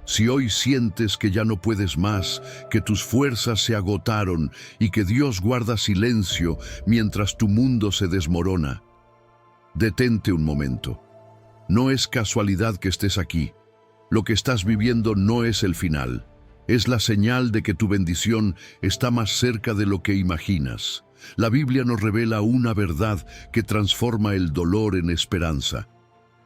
Si hoy sientes que ya no puedes más, que tus fuerzas se agotaron y que Dios guarda silencio mientras tu mundo se desmorona, detente un momento. No es casualidad que estés aquí. Lo que estás viviendo no es el final. Es la señal de que tu bendición está más cerca de lo que imaginas. La Biblia nos revela una verdad que transforma el dolor en esperanza.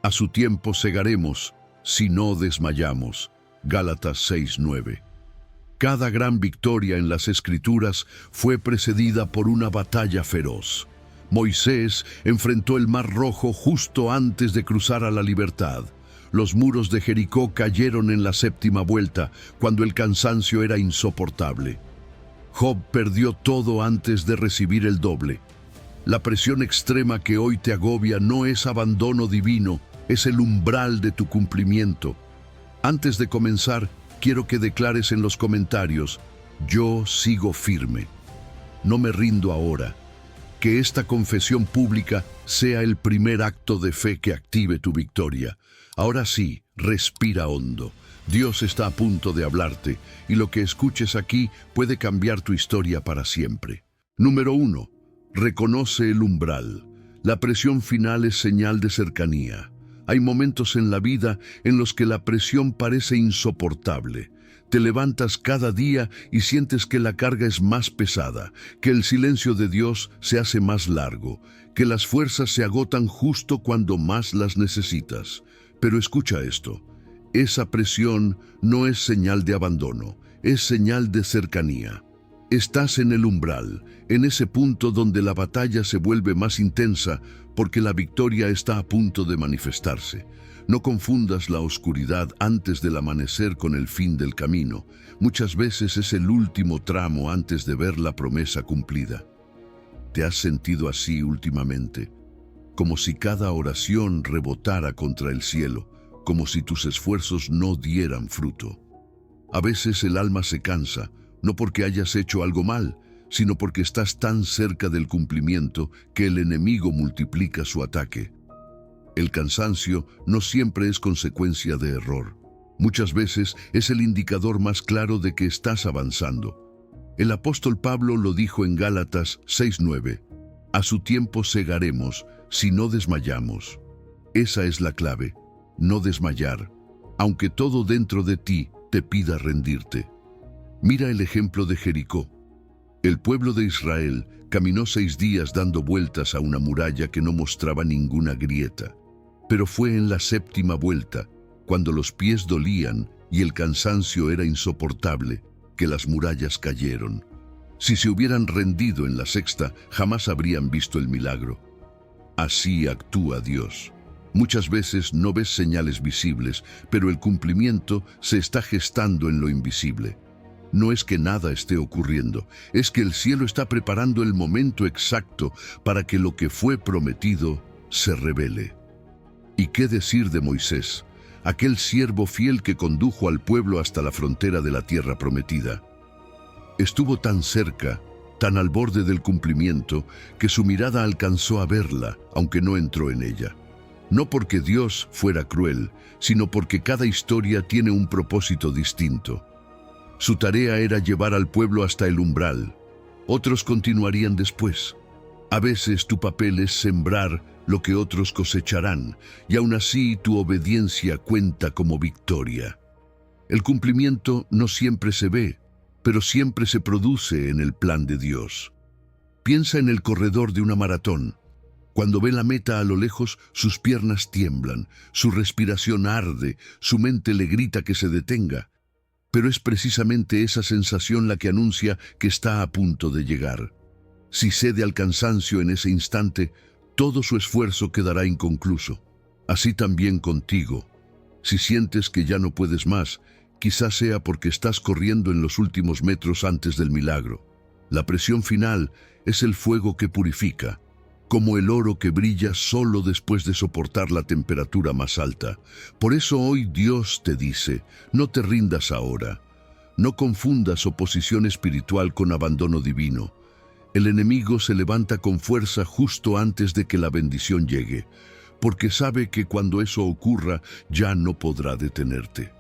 A su tiempo segaremos, si no desmayamos. Gálatas 6:9. Cada gran victoria en las Escrituras fue precedida por una batalla feroz. Moisés enfrentó el Mar Rojo justo antes de cruzar a la libertad. Los muros de Jericó cayeron en la séptima vuelta, cuando el cansancio era insoportable. Job perdió todo antes de recibir el doble. La presión extrema que hoy te agobia no es abandono divino, es el umbral de tu cumplimiento. Antes de comenzar, quiero que declares en los comentarios: yo sigo firme. No me rindo ahora. Que esta confesión pública sea el primer acto de fe que active tu victoria. Ahora sí, respira hondo. Dios está a punto de hablarte, y lo que escuches aquí puede cambiar tu historia para siempre. Número 1. Reconoce el umbral. La presión final es señal de cercanía. Hay momentos en la vida en los que la presión parece insoportable. Te levantas cada día y sientes que la carga es más pesada, que el silencio de Dios se hace más largo, que las fuerzas se agotan justo cuando más las necesitas. Pero escucha esto: esa presión no es señal de abandono, es señal de cercanía. Estás en el umbral, en ese punto donde la batalla se vuelve más intensa porque la victoria está a punto de manifestarse. No confundas la oscuridad antes del amanecer con el fin del camino. Muchas veces es el último tramo antes de ver la promesa cumplida. ¿Te has sentido así últimamente? Como si cada oración rebotara contra el cielo, como si tus esfuerzos no dieran fruto. A veces el alma se cansa, no porque hayas hecho algo mal, sino porque estás tan cerca del cumplimiento que el enemigo multiplica su ataque. El cansancio no siempre es consecuencia de error. Muchas veces es el indicador más claro de que estás avanzando. El apóstol Pablo lo dijo en Gálatas 6:9. A su tiempo segaremos, si no desmayamos. Esa es la clave, no desmayar, aunque todo dentro de ti te pida rendirte. Mira el ejemplo de Jericó. El pueblo de Israel caminó 6 días dando vueltas a una muralla que no mostraba ninguna grieta. Pero fue en la 7ª vuelta, cuando los pies dolían y el cansancio era insoportable, que las murallas cayeron. Si se hubieran rendido en la 6ª, jamás habrían visto el milagro. Así actúa Dios. Muchas veces no ves señales visibles, pero el cumplimiento se está gestando en lo invisible. No es que nada esté ocurriendo, es que el cielo está preparando el momento exacto para que lo que fue prometido se revele. ¿Y qué decir de Moisés, aquel siervo fiel que condujo al pueblo hasta la frontera de la tierra prometida? Estuvo tan cerca, tan al borde del cumplimiento, que su mirada alcanzó a verla, aunque no entró en ella. No porque Dios fuera cruel, sino porque cada historia tiene un propósito distinto. Su tarea era llevar al pueblo hasta el umbral. Otros continuarían después. A veces tu papel es sembrar lo que otros cosecharán, y aún así tu obediencia cuenta como victoria. El cumplimiento no siempre se ve, pero siempre se produce en el plan de Dios. Piensa en el corredor de una maratón. Cuando ve la meta a lo lejos, sus piernas tiemblan, su respiración arde, su mente le grita que se detenga. Pero es precisamente esa sensación la que anuncia que está a punto de llegar. Si cede al cansancio en ese instante, todo su esfuerzo quedará inconcluso. Así también contigo. Si sientes que ya no puedes más, quizás sea porque estás corriendo en los últimos metros antes del milagro. La presión final es el fuego que purifica, como el oro que brilla solo después de soportar la temperatura más alta. Por eso hoy Dios te dice: no te rindas ahora. No confundas oposición espiritual con abandono divino. El enemigo se levanta con fuerza justo antes de que la bendición llegue, porque sabe que cuando eso ocurra ya no podrá detenerte.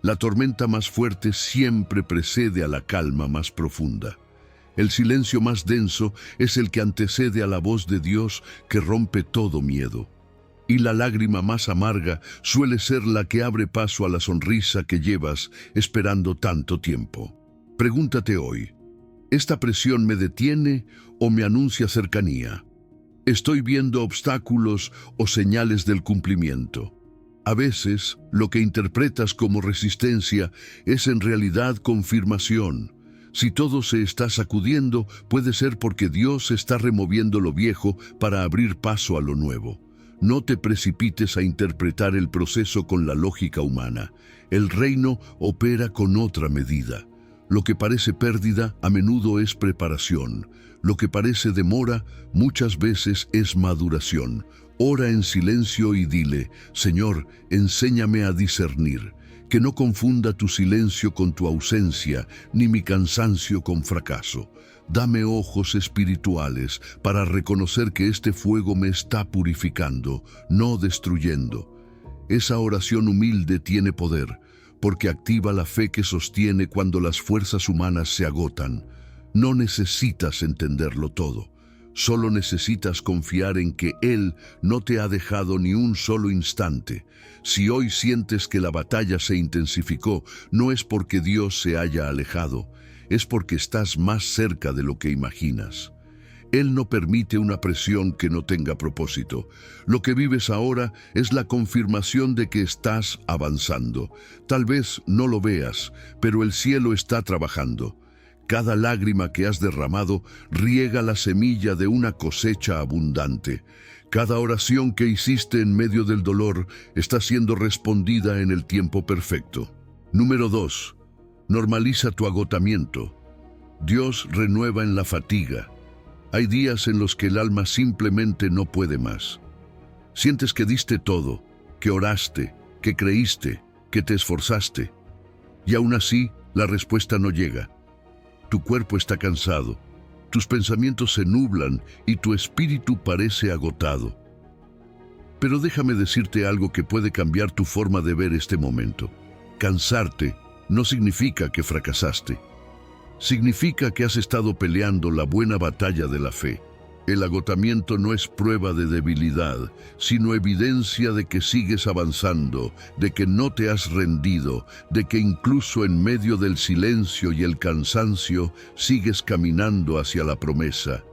La tormenta más fuerte siempre precede a la calma más profunda. El silencio más denso es el que antecede a la voz de Dios que rompe todo miedo. Y la lágrima más amarga suele ser la que abre paso a la sonrisa que llevas esperando tanto tiempo. Pregúntate hoy, ¿esta presión me detiene o me anuncia cercanía? ¿Estoy viendo obstáculos o señales del cumplimiento? A veces, lo que interpretas como resistencia es en realidad confirmación. Si todo se está sacudiendo, puede ser porque Dios está removiendo lo viejo para abrir paso a lo nuevo. No te precipites a interpretar el proceso con la lógica humana. El reino opera con otra medida. Lo que parece pérdida a menudo es preparación. Lo que parece demora muchas veces es maduración. Ora en silencio y dile, Señor, enséñame a discernir, que no confunda tu silencio con tu ausencia, ni mi cansancio con fracaso. Dame ojos espirituales para reconocer que este fuego me está purificando, no destruyendo. Esa oración humilde tiene poder, porque activa la fe que sostiene cuando las fuerzas humanas se agotan. No necesitas entenderlo todo. Solo necesitas confiar en que Él no te ha dejado ni un solo instante. Si hoy sientes que la batalla se intensificó, no es porque Dios se haya alejado, es porque estás más cerca de lo que imaginas. Él no permite una presión que no tenga propósito. Lo que vives ahora es la confirmación de que estás avanzando. Tal vez no lo veas, pero el cielo está trabajando. Cada lágrima que has derramado riega la semilla de una cosecha abundante. Cada oración que hiciste en medio del dolor está siendo respondida en el tiempo perfecto. Número 2. Normaliza tu agotamiento. Dios renueva en la fatiga. Hay días en los que el alma simplemente no puede más. Sientes que diste todo, que oraste, que creíste, que te esforzaste. Y aún así, la respuesta no llega. Tu cuerpo está cansado, tus pensamientos se nublan y tu espíritu parece agotado. Pero déjame decirte algo que puede cambiar tu forma de ver este momento. Cansarte no significa que fracasaste. Significa que has estado peleando la buena batalla de la fe. El agotamiento no es prueba de debilidad, sino evidencia de que sigues avanzando, de que no te has rendido, de que incluso en medio del silencio y el cansancio sigues caminando hacia la promesa.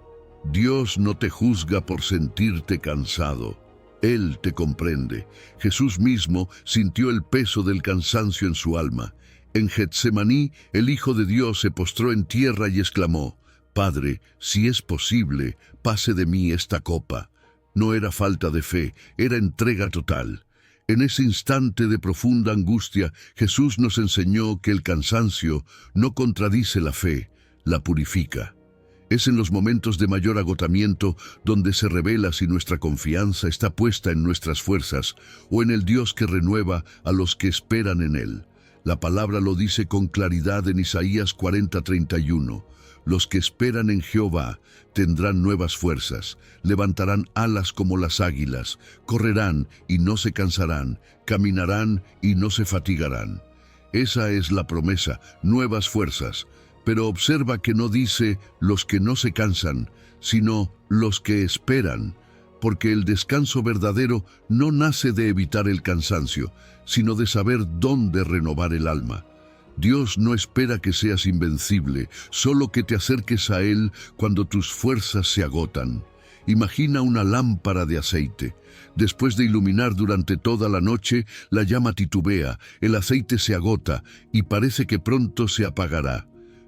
Dios no te juzga por sentirte cansado. Él te comprende. Jesús mismo sintió el peso del cansancio en su alma. En Getsemaní, el Hijo de Dios se postró en tierra y exclamó, Padre, si es posible, pase de mí esta copa. No era falta de fe, era entrega total. En ese instante de profunda angustia, Jesús nos enseñó que el cansancio no contradice la fe, la purifica. Es en los momentos de mayor agotamiento donde se revela si nuestra confianza está puesta en nuestras fuerzas o en el Dios que renueva a los que esperan en Él. La palabra lo dice con claridad en Isaías 40:31. Los que esperan en Jehová tendrán nuevas fuerzas, levantarán alas como las águilas, correrán y no se cansarán, caminarán y no se fatigarán. Esa es la promesa, nuevas fuerzas. Pero observa que no dice los que no se cansan, sino los que esperan, porque el descanso verdadero no nace de evitar el cansancio, sino de saber dónde renovar el alma. Dios no espera que seas invencible, solo que te acerques a Él cuando tus fuerzas se agotan. Imagina una lámpara de aceite. Después de iluminar durante toda la noche, la llama titubea, el aceite se agota y parece que pronto se apagará.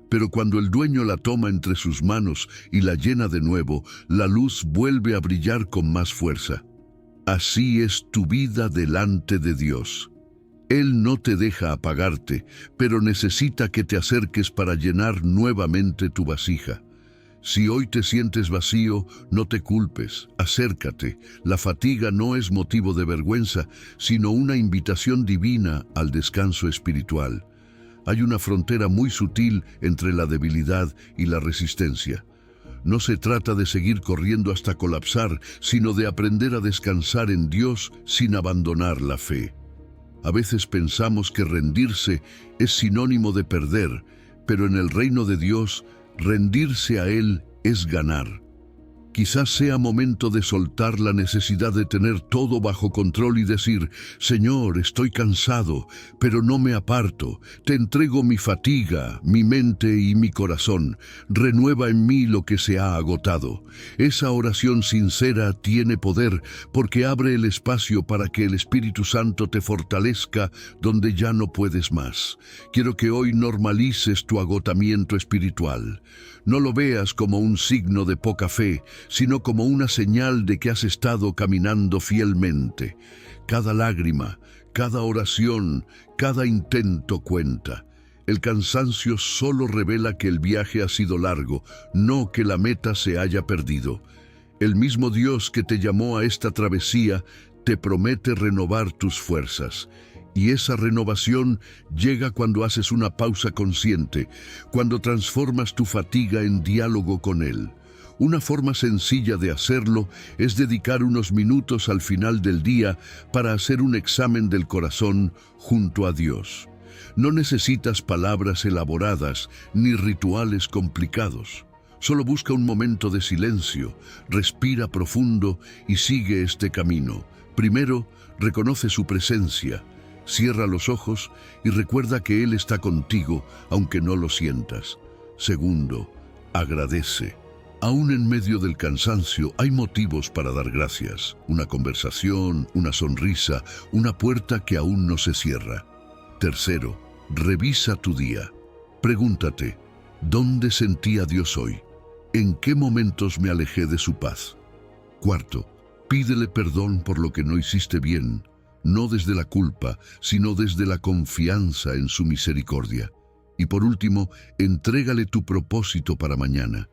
Pero cuando el dueño la toma entre sus manos y la llena de nuevo, la luz vuelve a brillar con más fuerza. Así es tu vida delante de Dios. Él no te deja apagarte, pero necesita que te acerques para llenar nuevamente tu vasija. Si hoy te sientes vacío, no te culpes, acércate. La fatiga no es motivo de vergüenza, sino una invitación divina al descanso espiritual. Hay una frontera muy sutil entre la debilidad y la resistencia. No se trata de seguir corriendo hasta colapsar, sino de aprender a descansar en Dios sin abandonar la fe. A veces pensamos que rendirse es sinónimo de perder, pero en el reino de Dios, rendirse a Él es ganar. Quizás sea momento de soltar la necesidad de tener todo bajo control y decir: Señor, estoy cansado, pero no me aparto. Te entrego mi fatiga, mi mente y mi corazón. Renueva en mí lo que se ha agotado. Esa oración sincera tiene poder porque abre el espacio para que el Espíritu Santo te fortalezca donde ya no puedes más. Quiero que hoy normalices tu agotamiento espiritual. No lo veas como un signo de poca fe, sino como una señal de que has estado caminando fielmente. Cada lágrima, cada oración, cada intento cuenta. El cansancio solo revela que el viaje ha sido largo, no que la meta se haya perdido. El mismo Dios que te llamó a esta travesía te promete renovar tus fuerzas. Y esa renovación llega cuando haces una pausa consciente, cuando transformas tu fatiga en diálogo con Él. Una forma sencilla de hacerlo es dedicar unos minutos al final del día para hacer un examen del corazón junto a Dios. No necesitas palabras elaboradas ni rituales complicados. Solo busca un momento de silencio, respira profundo y sigue este camino. Primero, reconoce su presencia. Cierra los ojos y recuerda que Él está contigo, aunque no lo sientas. Segundo, agradece. Aún en medio del cansancio hay motivos para dar gracias. Una conversación, una sonrisa, una puerta que aún no se cierra. Tercero, revisa tu día. Pregúntate, ¿dónde sentí a Dios hoy? ¿En qué momentos me alejé de su paz? Cuarto, pídele perdón por lo que no hiciste bien. No desde la culpa, sino desde la confianza en su misericordia. Y por último, entrégale tu propósito para mañana.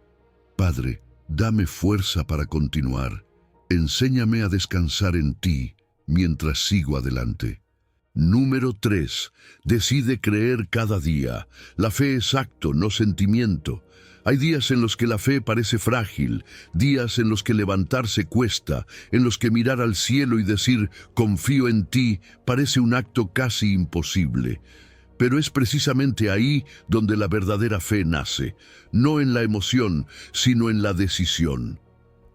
Padre, dame fuerza para continuar. Enséñame a descansar en ti mientras sigo adelante. Número 3. Decide creer cada día. La fe es acto, no sentimiento. Hay días en los que la fe parece frágil, días en los que levantarse cuesta, en los que mirar al cielo y decir confío en ti parece un acto casi imposible. Pero es precisamente ahí donde la verdadera fe nace, no en la emoción, sino en la decisión.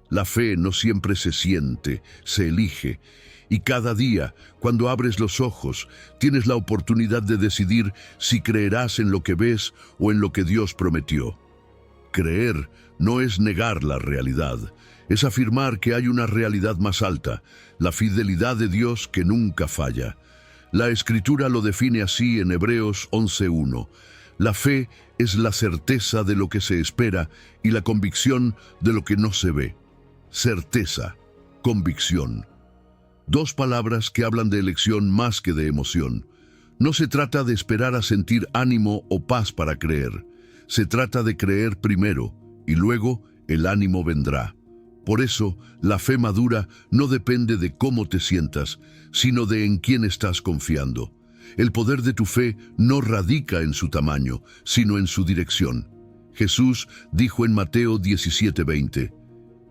La fe no siempre se siente, se elige. Y cada día, cuando abres los ojos, tienes la oportunidad de decidir si creerás en lo que ves o en lo que Dios prometió. Creer no es negar la realidad, es afirmar que hay una realidad más alta, la fidelidad de Dios que nunca falla. La Escritura lo define así en Hebreos 11:1. La fe es la certeza de lo que se espera y la convicción de lo que no se ve. Certeza, convicción. Dos palabras que hablan de elección más que de emoción. No se trata de esperar a sentir ánimo o paz para creer. Se trata de creer primero y luego el ánimo vendrá. Por eso, la fe madura no depende de cómo te sientas, sino de en quién estás confiando. El poder de tu fe no radica en su tamaño, sino en su dirección. Jesús dijo en Mateo 17:20,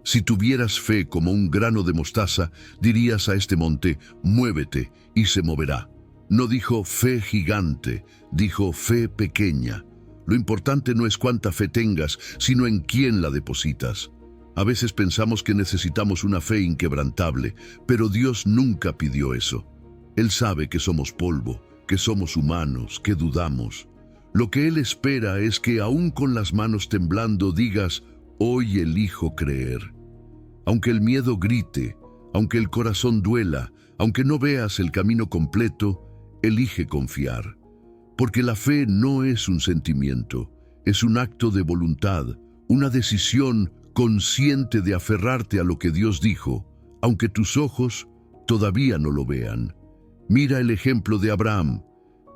si tuvieras fe como un grano de mostaza, dirías a este monte, muévete, y se moverá. No dijo fe gigante, dijo fe pequeña. Lo importante no es cuánta fe tengas, sino en quién la depositas. A veces pensamos que necesitamos una fe inquebrantable, pero Dios nunca pidió eso. Él sabe que somos polvo, que somos humanos, que dudamos. Lo que Él espera es que aún con las manos temblando digas, hoy elijo creer. Aunque el miedo grite, aunque el corazón duela, aunque no veas el camino completo, elige confiar. Porque la fe no es un sentimiento, es un acto de voluntad, una decisión consciente de aferrarte a lo que Dios dijo, aunque tus ojos todavía no lo vean. Mira el ejemplo de Abraham.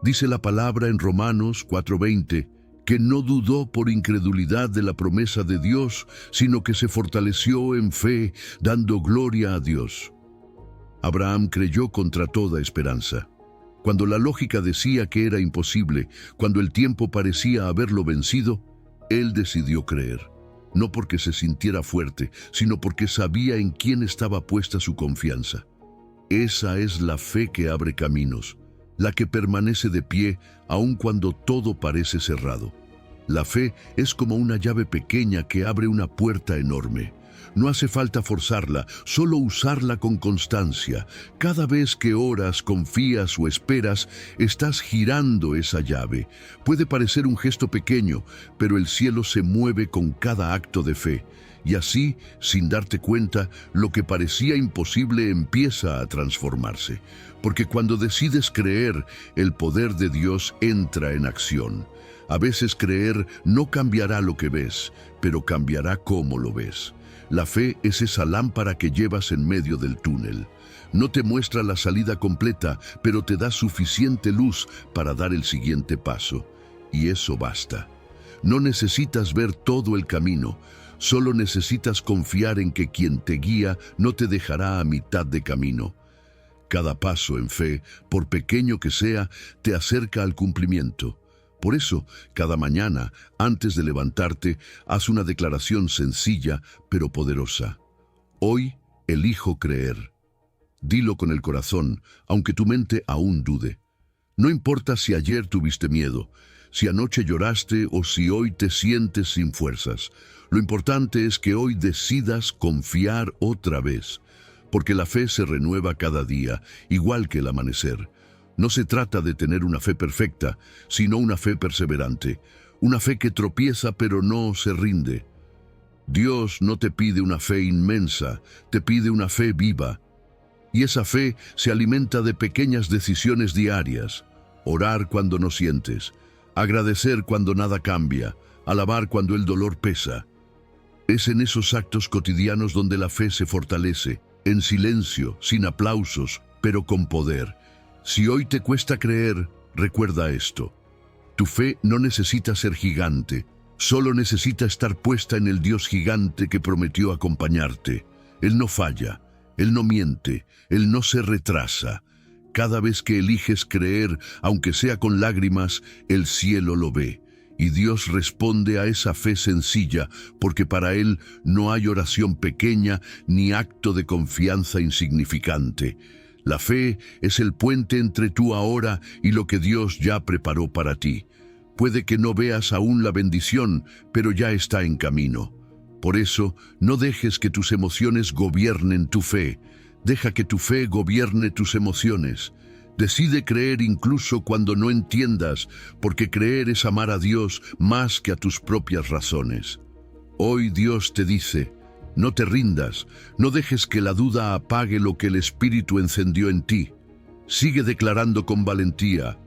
Dice la palabra en Romanos 4:20, que no dudó por incredulidad de la promesa de Dios, sino que se fortaleció en fe, dando gloria a Dios. Abraham creyó contra toda esperanza. Cuando la lógica decía que era imposible, cuando el tiempo parecía haberlo vencido, él decidió creer. No porque se sintiera fuerte, sino porque sabía en quién estaba puesta su confianza. Esa es la fe que abre caminos. la que permanece de pie aun cuando todo parece cerrado. La fe es como una llave pequeña que abre una puerta enorme. No hace falta forzarla, solo usarla con constancia. Cada vez que oras, confías o esperas, estás girando esa llave. Puede parecer un gesto pequeño, pero el cielo se mueve con cada acto de fe. Y así, sin darte cuenta, lo que parecía imposible empieza a transformarse. Porque cuando decides creer, el poder de Dios entra en acción. A veces creer no cambiará lo que ves, pero cambiará cómo lo ves. La fe es esa lámpara que llevas en medio del túnel. No te muestra la salida completa, pero te da suficiente luz para dar el siguiente paso. Y eso basta. No necesitas ver todo el camino, solo necesitas confiar en que quien te guía no te dejará a mitad de camino. Cada paso en fe, por pequeño que sea, te acerca al cumplimiento. Por eso, cada mañana, antes de levantarte, haz una declaración sencilla, pero poderosa. Hoy elijo creer. Dilo con el corazón, aunque tu mente aún dude. No importa si ayer tuviste miedo, si anoche lloraste o si hoy te sientes sin fuerzas. Lo importante es que hoy decidas confiar otra vez, porque la fe se renueva cada día, igual que el amanecer. No se trata de tener una fe perfecta, sino una fe perseverante, una fe que tropieza pero no se rinde. Dios no te pide una fe inmensa, te pide una fe viva. Y esa fe se alimenta de pequeñas decisiones diarias. Orar cuando no sientes, agradecer cuando nada cambia, alabar cuando el dolor pesa. Es en esos actos cotidianos donde la fe se fortalece, en silencio, sin aplausos, pero con poder. Si hoy te cuesta creer, recuerda esto. Tu fe no necesita ser gigante, solo necesita estar puesta en el Dios gigante que prometió acompañarte. Él no falla, Él no miente, Él no se retrasa. Cada vez que eliges creer, aunque sea con lágrimas, el cielo lo ve. Y Dios responde a esa fe sencilla, porque para Él no hay oración pequeña ni acto de confianza insignificante. La fe es el puente entre tú ahora y lo que Dios ya preparó para ti. Puede que no veas aún la bendición, pero ya está en camino. Por eso, no dejes que tus emociones gobiernen tu fe. Deja que tu fe gobierne tus emociones. Decide creer incluso cuando no entiendas, porque creer es amar a Dios más que a tus propias razones. Hoy Dios te dice: no te rindas, no dejes que la duda apague lo que el Espíritu encendió en ti. Sigue declarando con valentía: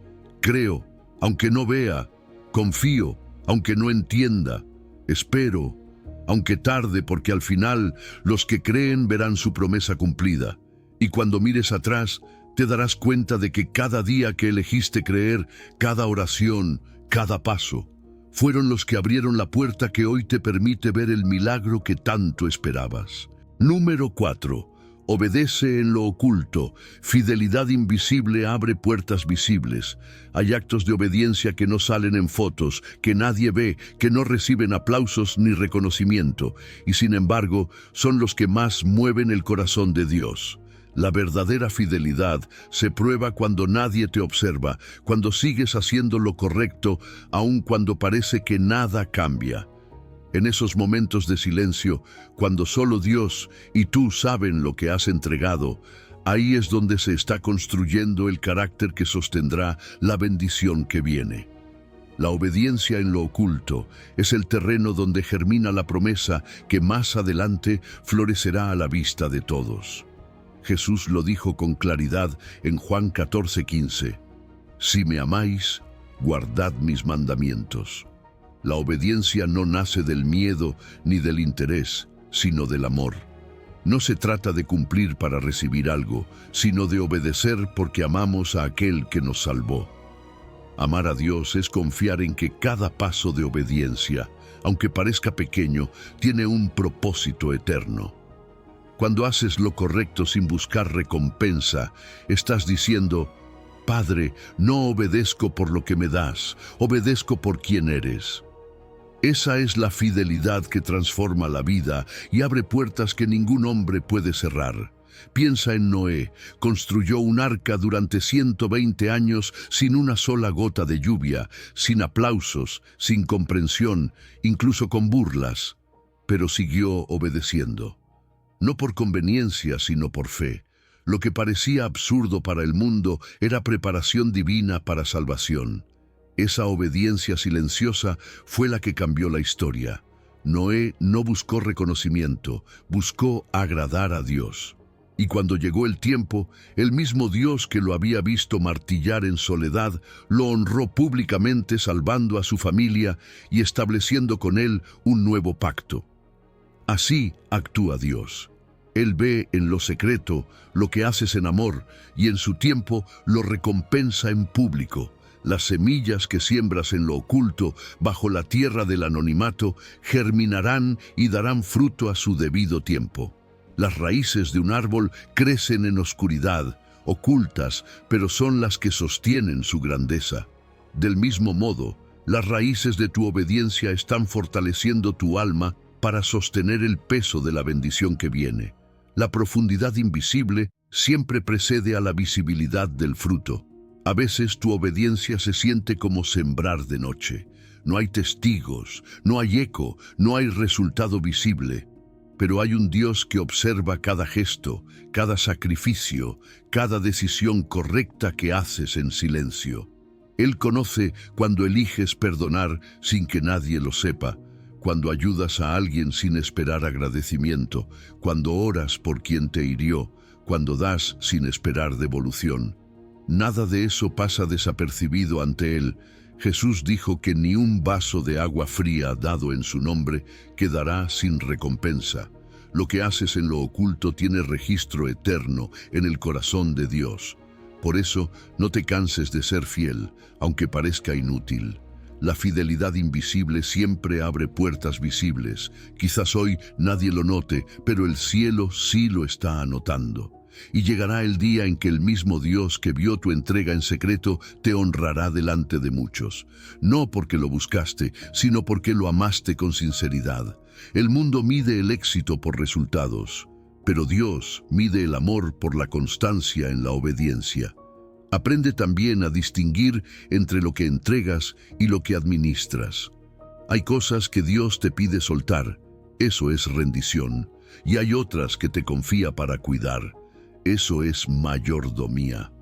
creo, aunque no vea; confío, aunque no entienda; espero, aunque tarde, porque al final los que creen verán su promesa cumplida. Y cuando mires atrás, te darás cuenta de que cada día que elegiste creer, cada oración, cada paso, fueron los que abrieron la puerta que hoy te permite ver el milagro que tanto esperabas. Número 4. Obedece en lo oculto. Fidelidad invisible abre puertas visibles. Hay actos de obediencia que no salen en fotos, que nadie ve, que no reciben aplausos ni reconocimiento, y sin embargo son los que más mueven el corazón de Dios. La verdadera fidelidad se prueba cuando nadie te observa, cuando sigues haciendo lo correcto, aun cuando parece que nada cambia. En esos momentos de silencio, cuando solo Dios y tú saben lo que has entregado, ahí es donde se está construyendo el carácter que sostendrá la bendición que viene. La obediencia en lo oculto es el terreno donde germina la promesa que más adelante florecerá a la vista de todos. Jesús lo dijo con claridad en Juan 14:15. Si me amáis, guardad mis mandamientos. La obediencia no nace del miedo ni del interés, sino del amor. No se trata de cumplir para recibir algo, sino de obedecer porque amamos a aquel que nos salvó. Amar a Dios es confiar en que cada paso de obediencia, aunque parezca pequeño, tiene un propósito eterno. Cuando haces lo correcto sin buscar recompensa, estás diciendo: Padre, no obedezco por lo que me das, obedezco por quien eres. Esa es la fidelidad que transforma la vida y abre puertas que ningún hombre puede cerrar. Piensa en Noé. Construyó un arca durante 120 años sin una sola gota de lluvia, sin aplausos, sin comprensión, incluso con burlas. Pero siguió obedeciendo. No por conveniencia, sino por fe. Lo que parecía absurdo para el mundo era preparación divina para salvación. Esa obediencia silenciosa fue la que cambió la historia. Noé no buscó reconocimiento, buscó agradar a Dios. Y cuando llegó el tiempo, el mismo Dios que lo había visto martillar en soledad, lo honró públicamente salvando a su familia y estableciendo con él un nuevo pacto. Así actúa Dios. Él ve en lo secreto lo que haces en amor y en su tiempo lo recompensa en público. Las semillas que siembras en lo oculto, bajo la tierra del anonimato, germinarán y darán fruto a su debido tiempo. Las raíces de un árbol crecen en oscuridad, ocultas, pero son las que sostienen su grandeza. Del mismo modo, las raíces de tu obediencia están fortaleciendo tu alma para sostener el peso de la bendición que viene. La profundidad invisible siempre precede a la visibilidad del fruto. A veces tu obediencia se siente como sembrar de noche. No hay testigos, no hay eco, no hay resultado visible. Pero hay un Dios que observa cada gesto, cada sacrificio, cada decisión correcta que haces en silencio. Él conoce cuando eliges perdonar sin que nadie lo sepa, cuando ayudas a alguien sin esperar agradecimiento, cuando oras por quien te hirió, cuando das sin esperar devolución. Nada de eso pasa desapercibido ante Él. Jesús dijo que ni un vaso de agua fría dado en su nombre quedará sin recompensa. Lo que haces en lo oculto tiene registro eterno en el corazón de Dios. Por eso, no te canses de ser fiel, aunque parezca inútil. La fidelidad invisible siempre abre puertas visibles. Quizás hoy nadie lo note, pero el cielo sí lo está anotando. Y llegará el día en que el mismo Dios que vio tu entrega en secreto te honrará delante de muchos. No porque lo buscaste, sino porque lo amaste con sinceridad. El mundo mide el éxito por resultados, pero Dios mide el amor por la constancia en la obediencia. Aprende también a distinguir entre lo que entregas y lo que administras. Hay cosas que Dios te pide soltar, eso es rendición, y hay otras que te confía para cuidar. Eso es mayordomía.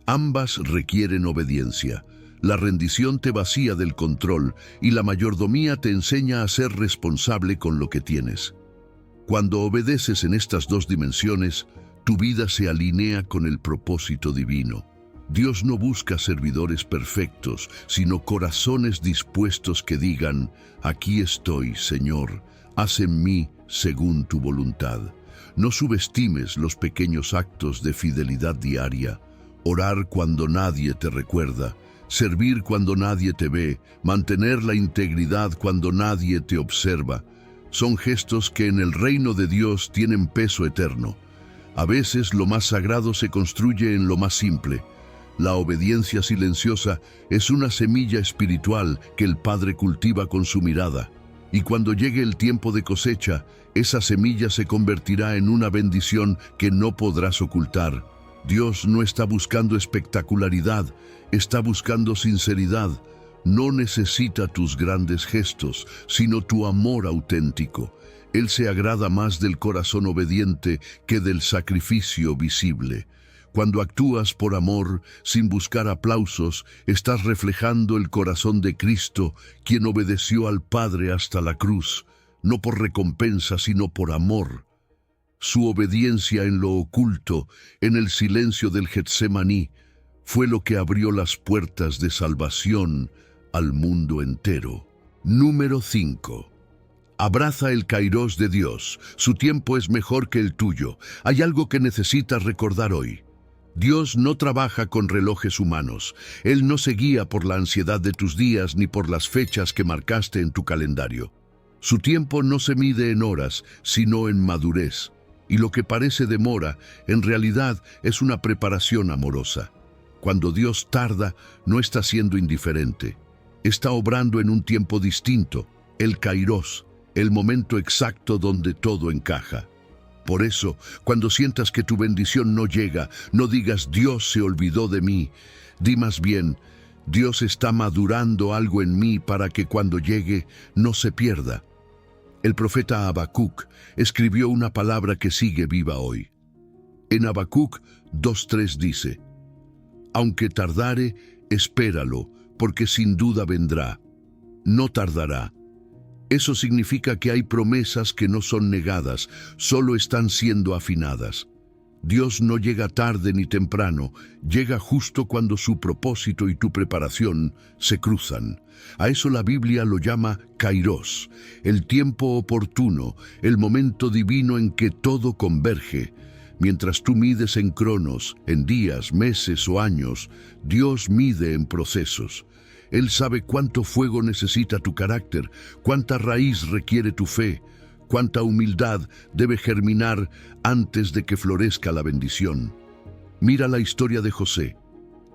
Ambas requieren obediencia. La rendición te vacía del control y la mayordomía te enseña a ser responsable con lo que tienes. Cuando obedeces en estas dos dimensiones, tu vida se alinea con el propósito divino. Dios no busca servidores perfectos, sino corazones dispuestos que digan: aquí estoy, Señor, haz en mí según tu voluntad. No subestimes los pequeños actos de fidelidad diaria. Orar cuando nadie te recuerda, servir cuando nadie te ve, mantener la integridad cuando nadie te observa. Son gestos que en el reino de Dios tienen peso eterno. A veces lo más sagrado se construye en lo más simple. La obediencia silenciosa es una semilla espiritual que el Padre cultiva con su mirada. Y cuando llegue el tiempo de cosecha, esa semilla se convertirá en una bendición que no podrás ocultar. Dios no está buscando espectacularidad, está buscando sinceridad. No necesita tus grandes gestos, sino tu amor auténtico. Él se agrada más del corazón obediente que del sacrificio visible. Cuando actúas por amor, sin buscar aplausos, estás reflejando el corazón de Cristo, quien obedeció al Padre hasta la cruz, no por recompensa, sino por amor. Su obediencia en lo oculto, en el silencio del Getsemaní, fue lo que abrió las puertas de salvación al mundo entero. Número 5. Abraza el Kairos de Dios. Su tiempo es mejor que el tuyo. Hay algo que necesitas recordar hoy. Dios no trabaja con relojes humanos. Él no se guía por la ansiedad de tus días ni por las fechas que marcaste en tu calendario. Su tiempo no se mide en horas, sino en madurez. Y lo que parece demora, en realidad es una preparación amorosa. Cuando Dios tarda, no está siendo indiferente. Está obrando en un tiempo distinto, el Kairos, el momento exacto donde todo encaja. Por eso, cuando sientas que tu bendición no llega, no digas Dios se olvidó de mí. Di más bien, Dios está madurando algo en mí para que cuando llegue no se pierda. El profeta Habacuc escribió una palabra que sigue viva hoy. En Habacuc 2:3 dice: aunque tardare, espéralo, porque sin duda vendrá. No tardará. Eso significa que hay promesas que no son negadas, solo están siendo afinadas. Dios no llega tarde ni temprano, llega justo cuando su propósito y tu preparación se cruzan. A eso la Biblia lo llama Kairos, el tiempo oportuno, el momento divino en que todo converge. Mientras tú mides en cronos, en días, meses o años, Dios mide en procesos. Él sabe cuánto fuego necesita tu carácter, cuánta raíz requiere tu fe, cuánta humildad debe germinar antes de que florezca la bendición. Mira la historia de José.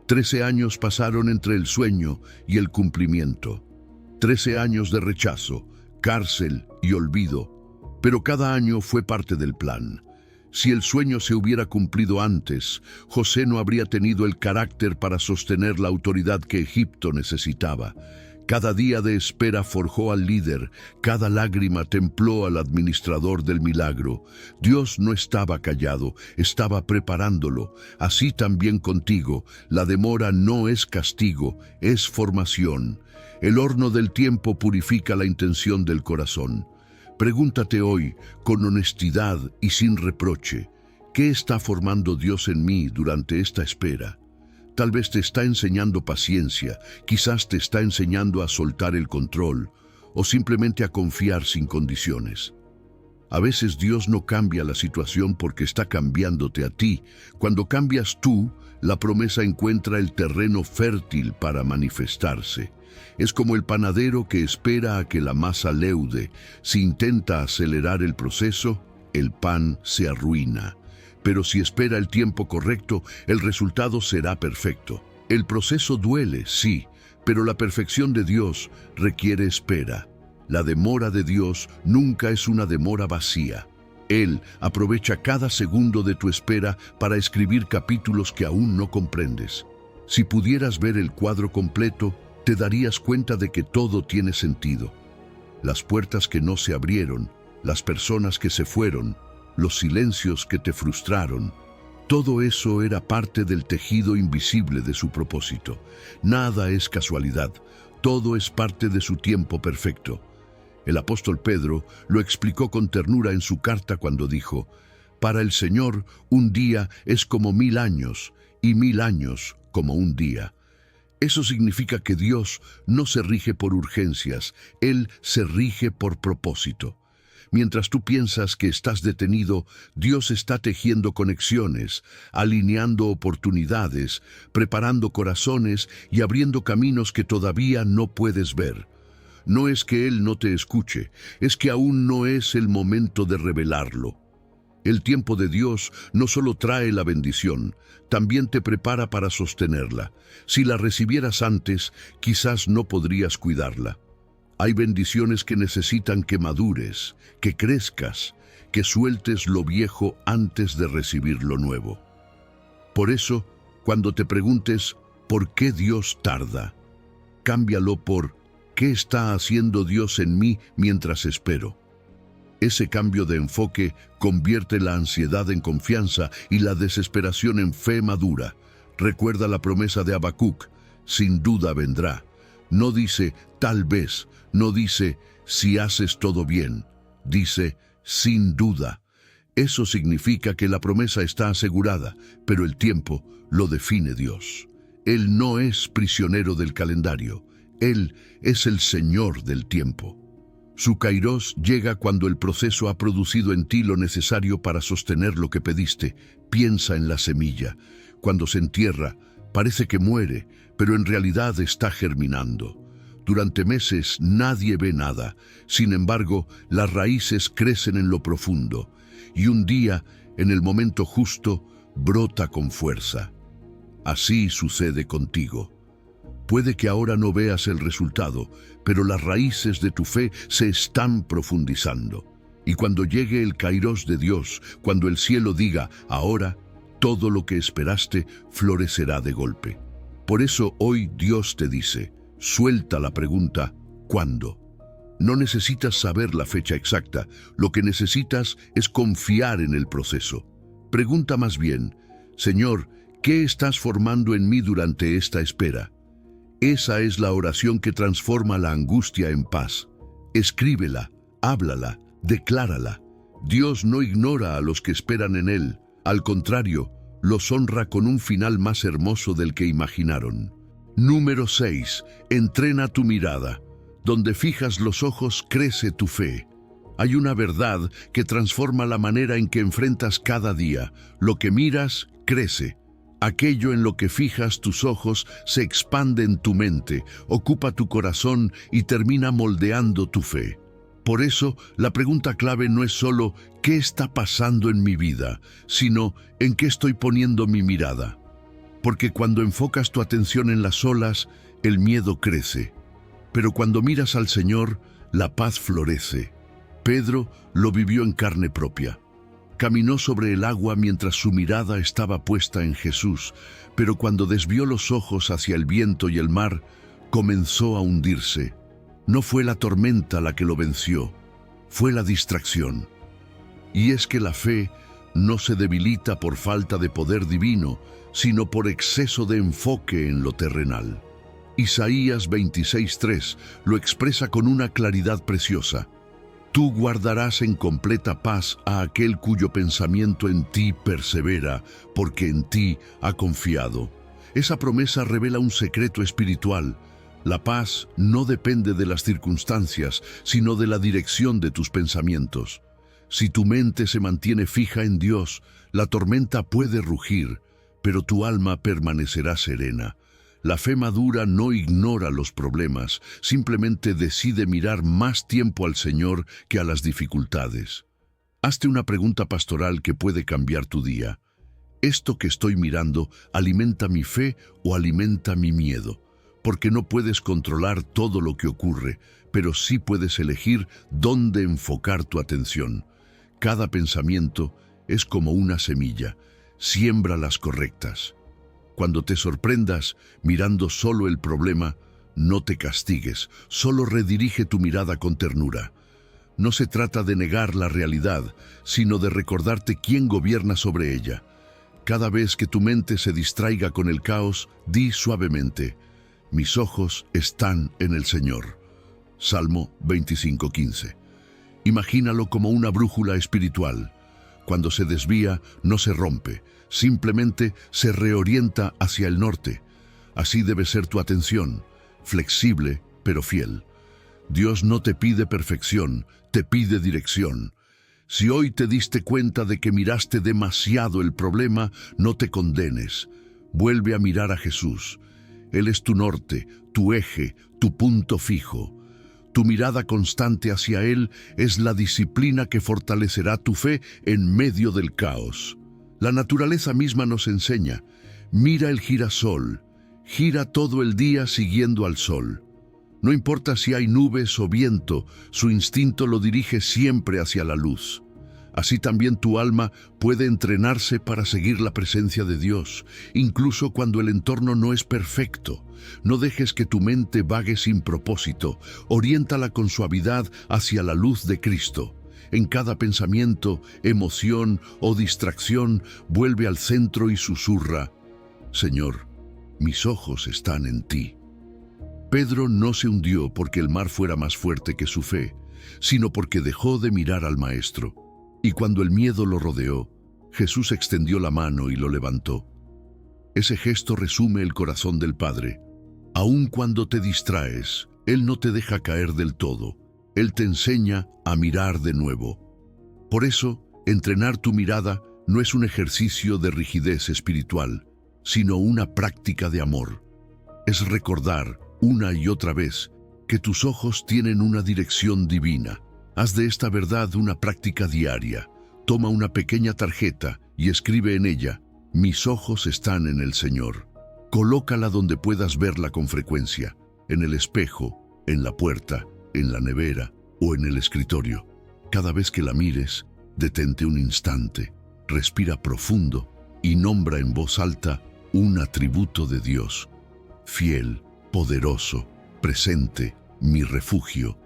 13 años pasaron entre el sueño y el cumplimiento. 13 años de rechazo, cárcel y olvido, pero cada año fue parte del plan. Si el sueño se hubiera cumplido antes, José no habría tenido el carácter para sostener la autoridad que Egipto necesitaba. Cada día de espera forjó al líder, cada lágrima templó al administrador del milagro. Dios no estaba callado, estaba preparándolo. Así también contigo, la demora no es castigo, es formación. El horno del tiempo purifica la intención del corazón. Pregúntate hoy, con honestidad y sin reproche, ¿qué está formando Dios en mí durante esta espera? Tal vez te está enseñando paciencia, quizás te está enseñando a soltar el control o simplemente a confiar sin condiciones. A veces Dios no cambia la situación porque está cambiándote a ti. Cuando cambias tú, la promesa encuentra el terreno fértil para manifestarse. Es como el panadero que espera a que la masa leude. Si intenta acelerar el proceso, el pan se arruina. Pero si espera el tiempo correcto, el resultado será perfecto. El proceso duele, sí, pero la perfección de Dios requiere espera. La demora de Dios nunca es una demora vacía. Él aprovecha cada segundo de tu espera para escribir capítulos que aún no comprendes. Si pudieras ver el cuadro completo, te darías cuenta de que todo tiene sentido. Las puertas que no se abrieron, las personas que se fueron, los silencios que te frustraron, todo eso era parte del tejido invisible de su propósito. Nada es casualidad, todo es parte de su tiempo perfecto. El apóstol Pedro lo explicó con ternura en su carta cuando dijo: para el Señor un día es como 1000 años y 1000 años como un día. Eso significa que Dios no se rige por urgencias, Él se rige por propósito. Mientras tú piensas que estás detenido, Dios está tejiendo conexiones, alineando oportunidades, preparando corazones y abriendo caminos que todavía no puedes ver. No es que Él no te escuche, es que aún no es el momento de revelarlo. El tiempo de Dios no solo trae la bendición, también te prepara para sostenerla. Si la recibieras antes, quizás no podrías cuidarla. Hay bendiciones que necesitan que madures, que crezcas, que sueltes lo viejo antes de recibir lo nuevo. Por eso, cuando te preguntes ¿por qué Dios tarda?, cámbialo por ¿qué está haciendo Dios en mí mientras espero? Ese cambio de enfoque convierte la ansiedad en confianza y la desesperación en fe madura. Recuerda la promesa de Habacuc: sin duda vendrá. No dice tal vez, no dice si haces todo bien, dice sin duda. Eso significa que la promesa está asegurada, pero el tiempo lo define Dios. Él no es prisionero del calendario, Él es el Señor del tiempo. Su Kairos llega cuando el proceso ha producido en ti lo necesario para sostener lo que pediste. Piensa en la semilla. Cuando se entierra, parece que muere, pero en realidad está germinando. Durante meses nadie ve nada. Sin embargo, las raíces crecen en lo profundo. Y un día, en el momento justo, brota con fuerza. Así sucede contigo. Puede que ahora no veas el resultado, pero las raíces de tu fe se están profundizando. Y cuando llegue el kairos de Dios, cuando el cielo diga, ahora, todo lo que esperaste florecerá de golpe. Por eso hoy Dios te dice, suelta la pregunta, ¿cuándo? No necesitas saber la fecha exacta, lo que necesitas es confiar en el proceso. Pregunta más bien, Señor, ¿qué estás formando en mí durante esta espera? Esa es la oración que transforma la angustia en paz. Escríbela, háblala, declárala. Dios no ignora a los que esperan en Él. Al contrario, los honra con un final más hermoso del que imaginaron. Número 6. Entrena tu mirada. Donde fijas los ojos crece tu fe. Hay una verdad que transforma la manera en que enfrentas cada día. Lo que miras, crece. Aquello en lo que fijas tus ojos se expande en tu mente, ocupa tu corazón y termina moldeando tu fe. Por eso, la pregunta clave no es solo ¿qué está pasando en mi vida?, sino ¿en qué estoy poniendo mi mirada? Porque cuando enfocas tu atención en las olas, el miedo crece. Pero cuando miras al Señor, la paz florece. Pedro lo vivió en carne propia. Caminó sobre el agua mientras su mirada estaba puesta en Jesús, pero cuando desvió los ojos hacia el viento y el mar, comenzó a hundirse. No fue la tormenta la que lo venció, fue la distracción. Y es que la fe no se debilita por falta de poder divino, sino por exceso de enfoque en lo terrenal. Isaías 26:3 lo expresa con una claridad preciosa. Tú guardarás en completa paz a aquel cuyo pensamiento en ti persevera, porque en ti ha confiado. Esa promesa revela un secreto espiritual. La paz no depende de las circunstancias, sino de la dirección de tus pensamientos. Si tu mente se mantiene fija en Dios, la tormenta puede rugir, pero tu alma permanecerá serena. La fe madura no ignora los problemas, simplemente decide mirar más tiempo al Señor que a las dificultades. Hazte una pregunta pastoral que puede cambiar tu día. ¿Esto que estoy mirando alimenta mi fe o alimenta mi miedo? Porque no puedes controlar todo lo que ocurre, pero sí puedes elegir dónde enfocar tu atención. Cada pensamiento es como una semilla. Siembra las correctas. Cuando te sorprendas mirando solo el problema, no te castigues, solo redirige tu mirada con ternura. No se trata de negar la realidad, sino de recordarte quién gobierna sobre ella. Cada vez que tu mente se distraiga con el caos, di suavemente, mis ojos están en el Señor. Salmo 25:15. Imagínalo como una brújula espiritual. Cuando se desvía, no se rompe, simplemente se reorienta hacia el norte. Así debe ser tu atención, flexible pero fiel. Dios no te pide perfección, te pide dirección. Si hoy te diste cuenta de que miraste demasiado el problema, no te condenes. Vuelve a mirar a Jesús. Él es tu norte, tu eje, tu punto fijo. Tu mirada constante hacia Él es la disciplina que fortalecerá tu fe en medio del caos. La naturaleza misma nos enseña, mira el girasol, gira todo el día siguiendo al sol. No importa si hay nubes o viento, su instinto lo dirige siempre hacia la luz. Así también tu alma puede entrenarse para seguir la presencia de Dios, incluso cuando el entorno no es perfecto. No dejes que tu mente vague sin propósito, oriéntala con suavidad hacia la luz de Cristo. En cada pensamiento, emoción o distracción, vuelve al centro y susurra, Señor, mis ojos están en ti. Pedro no se hundió porque el mar fuera más fuerte que su fe, sino porque dejó de mirar al Maestro. Y cuando el miedo lo rodeó, Jesús extendió la mano y lo levantó. Ese gesto resume el corazón del Padre. Aun cuando te distraes, Él no te deja caer del todo. Él te enseña a mirar de nuevo. Por eso, entrenar tu mirada no es un ejercicio de rigidez espiritual, sino una práctica de amor. Es recordar, una y otra vez, que tus ojos tienen una dirección divina. Haz de esta verdad una práctica diaria. Toma una pequeña tarjeta y escribe en ella, mis ojos están en el Señor. Colócala donde puedas verla con frecuencia, en el espejo, en la puerta, en la nevera o en el escritorio. Cada vez que la mires, detente un instante, respira profundo y nombra en voz alta un atributo de Dios: fiel, poderoso, presente, mi refugio.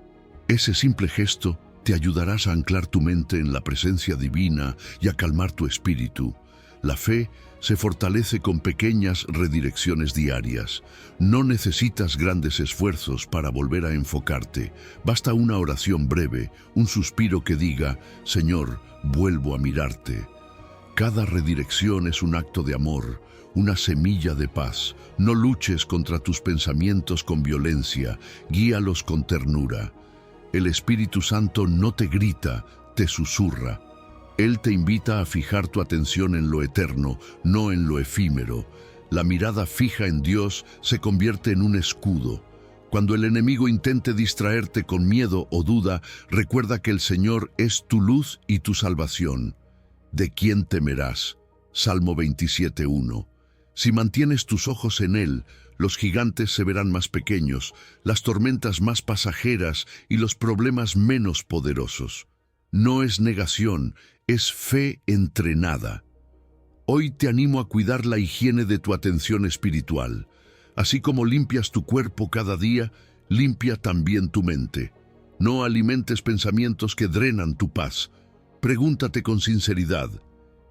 Ese simple gesto te ayudará a anclar tu mente en la presencia divina y a calmar tu espíritu. La fe se fortalece con pequeñas redirecciones diarias. No necesitas grandes esfuerzos para volver a enfocarte. Basta una oración breve, un suspiro que diga: Señor, vuelvo a mirarte. Cada redirección es un acto de amor, una semilla de paz. No luches contra tus pensamientos con violencia, guíalos con ternura. El Espíritu Santo no te grita, te susurra. Él te invita a fijar tu atención en lo eterno, no en lo efímero. La mirada fija en Dios se convierte en un escudo. Cuando el enemigo intente distraerte con miedo o duda, recuerda que el Señor es tu luz y tu salvación. ¿De quién temerás? Salmo 27:1. Si mantienes tus ojos en Él, los gigantes se verán más pequeños, las tormentas más pasajeras y los problemas menos poderosos. No es negación, es fe entrenada. Hoy te animo a cuidar la higiene de tu atención espiritual. Así como limpias tu cuerpo cada día, limpia también tu mente. No alimentes pensamientos que drenan tu paz. Pregúntate con sinceridad: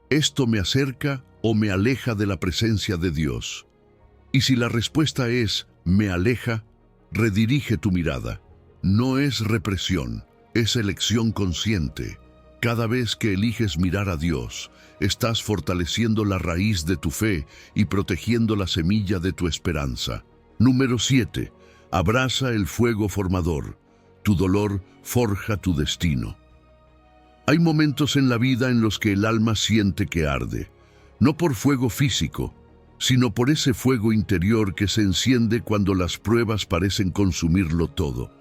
¿esto me acerca o me aleja de la presencia de Dios? Y si la respuesta es me aleja, redirige tu mirada. No es represión, es elección consciente. Cada vez que eliges mirar a Dios, estás fortaleciendo la raíz de tu fe y protegiendo la semilla de tu esperanza. Número 7. Abraza el fuego formador. Tu dolor forja tu destino. Hay momentos en la vida en los que el alma siente que arde, no por fuego físico, sino por ese fuego interior que se enciende cuando las pruebas parecen consumirlo todo.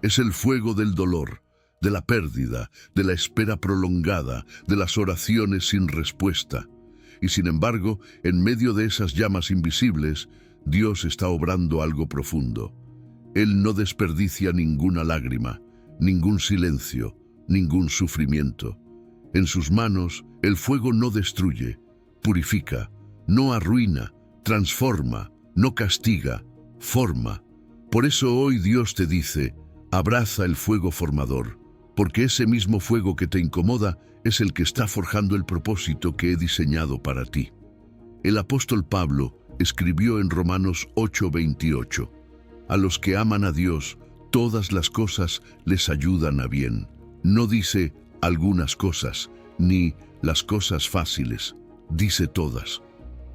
Es el fuego del dolor, de la pérdida, de la espera prolongada, de las oraciones sin respuesta. Y sin embargo, en medio de esas llamas invisibles, Dios está obrando algo profundo. Él no desperdicia ninguna lágrima, ningún silencio, ningún sufrimiento. En sus manos, el fuego no destruye, purifica, no arruina, transforma, no castiga, forma. Por eso hoy Dios te dice: abraza el fuego formador, porque ese mismo fuego que te incomoda es el que está forjando el propósito que he diseñado para ti. El apóstol Pablo escribió en Romanos 8:28: a los que aman a Dios, todas las cosas les ayudan a bien. No dice algunas cosas, ni las cosas fáciles, dice todas.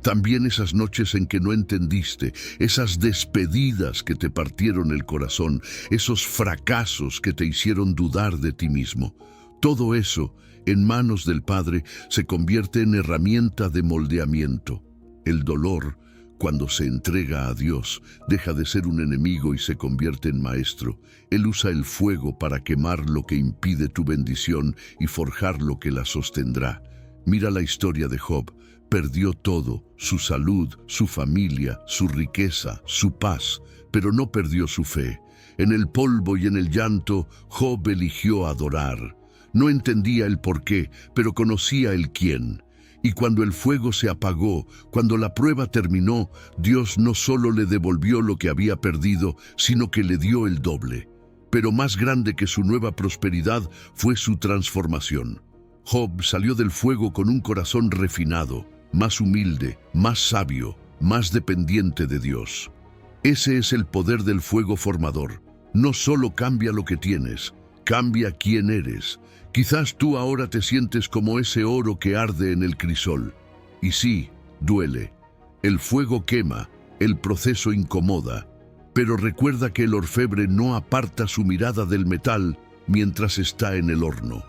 También esas noches en que no entendiste, esas despedidas que te partieron el corazón, esos fracasos que te hicieron dudar de ti mismo. Todo eso, en manos del Padre, se convierte en herramienta de moldeamiento. El dolor, cuando se entrega a Dios, deja de ser un enemigo y se convierte en maestro. Él usa el fuego para quemar lo que impide tu bendición y forjar lo que la sostendrá. Mira la historia de Job. Perdió todo: su salud, su familia, su riqueza, su paz, pero no perdió su fe. En el polvo y en el llanto, Job eligió adorar. No entendía el por qué, pero conocía el quién. Y cuando el fuego se apagó, cuando la prueba terminó, Dios no solo le devolvió lo que había perdido, sino que le dio el doble. Pero más grande que su nueva prosperidad fue su transformación. Job salió del fuego con un corazón refinado, más humilde, más sabio, más dependiente de Dios. Ese es el poder del fuego formador. No solo cambia lo que tienes, cambia quién eres. Quizás tú ahora te sientes como ese oro que arde en el crisol. Y sí, duele. El fuego quema, el proceso incomoda. Pero recuerda que el orfebre no aparta su mirada del metal mientras está en el horno.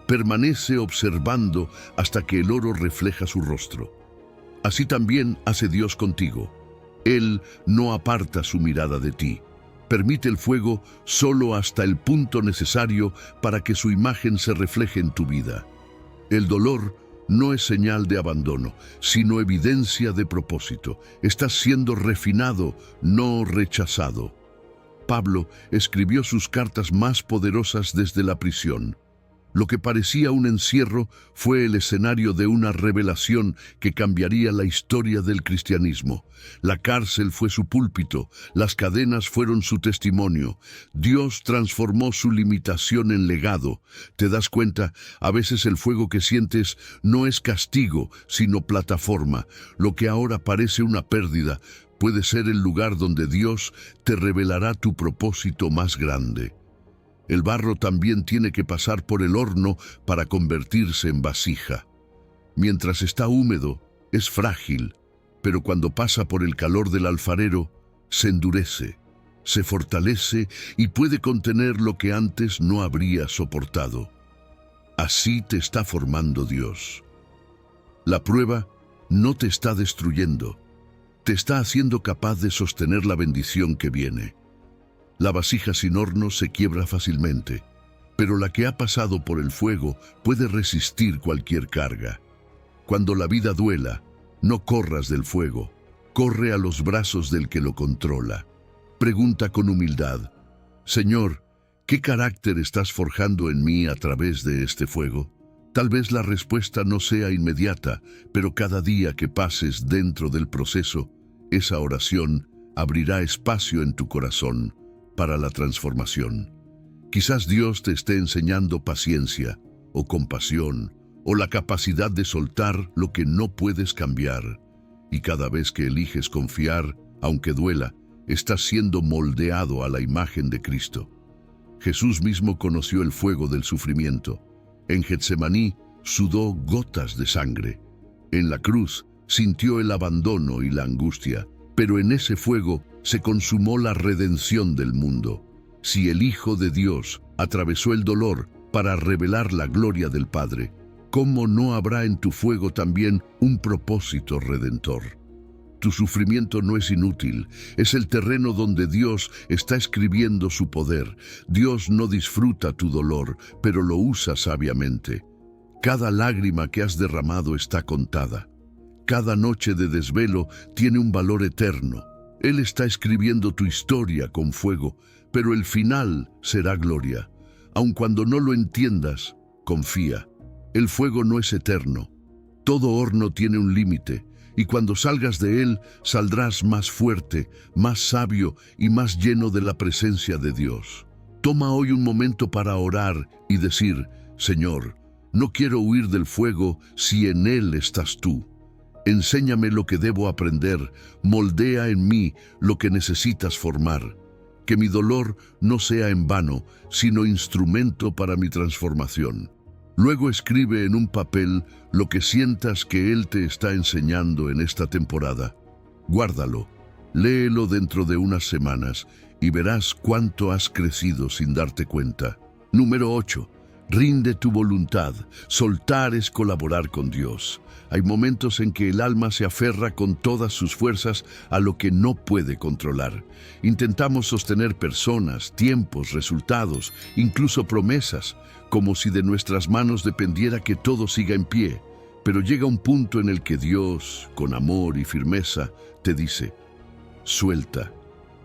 Permanece observando hasta que el oro refleja su rostro. Así también hace Dios contigo. Él no aparta su mirada de ti. Permite el fuego solo hasta el punto necesario para que su imagen se refleje en tu vida. El dolor no es señal de abandono, sino evidencia de propósito. Estás siendo refinado, no rechazado. Pablo escribió sus cartas más poderosas desde la prisión. Lo que parecía un encierro fue el escenario de una revelación que cambiaría la historia del cristianismo. La cárcel fue su púlpito, las cadenas fueron su testimonio. Dios transformó su limitación en legado. ¿Te das cuenta? A veces el fuego que sientes no es castigo, sino plataforma. Lo que ahora parece una pérdida puede ser el lugar donde Dios te revelará tu propósito más grande. El barro también tiene que pasar por el horno para convertirse en vasija. Mientras está húmedo, es frágil, pero cuando pasa por el calor del alfarero, se endurece, se fortalece y puede contener lo que antes no habría soportado. Así te está formando Dios. La prueba no te está destruyendo, te está haciendo capaz de sostener la bendición que viene. La vasija sin horno se quiebra fácilmente, pero la que ha pasado por el fuego puede resistir cualquier carga. Cuando la vida duela, no corras del fuego, corre a los brazos del que lo controla. Pregunta con humildad: Señor, ¿qué carácter estás forjando en mí a través de este fuego? Tal vez la respuesta no sea inmediata, pero cada día que pases dentro del proceso, esa oración abrirá espacio en tu corazón para la transformación. Quizás Dios te esté enseñando paciencia, o compasión, o la capacidad de soltar lo que no puedes cambiar. Y cada vez que eliges confiar, aunque duela, estás siendo moldeado a la imagen de Cristo. Jesús mismo conoció el fuego del sufrimiento. En Getsemaní sudó gotas de sangre. En la cruz sintió el abandono y la angustia, pero en ese fuego se consumó la redención del mundo. Si el Hijo de Dios atravesó el dolor para revelar la gloria del Padre, ¿cómo no habrá en tu fuego también un propósito redentor? Tu sufrimiento no es inútil, es el terreno donde Dios está escribiendo su poder. Dios no disfruta tu dolor, pero lo usa sabiamente. Cada lágrima que has derramado está contada. Cada noche de desvelo tiene un valor eterno. Él está escribiendo tu historia con fuego, pero el final será gloria. Aun cuando no lo entiendas, confía. El fuego no es eterno. Todo horno tiene un límite, y cuando salgas de él, saldrás más fuerte, más sabio y más lleno de la presencia de Dios. Toma hoy un momento para orar y decir: Señor, no quiero huir del fuego si en él estás tú. Enséñame lo que debo aprender, moldea en mí lo que necesitas formar. Que mi dolor no sea en vano, sino instrumento para mi transformación. Luego escribe en un papel lo que sientas que Él te está enseñando en esta temporada. Guárdalo, léelo dentro de unas semanas y verás cuánto has crecido sin darte cuenta. Número 8. Rinde tu voluntad. Soltar es colaborar con Dios. Hay momentos en que el alma se aferra con todas sus fuerzas a lo que no puede controlar. Intentamos sostener personas, tiempos, resultados, incluso promesas, como si de nuestras manos dependiera que todo siga en pie. Pero llega un punto en el que Dios, con amor y firmeza, te dice: suelta.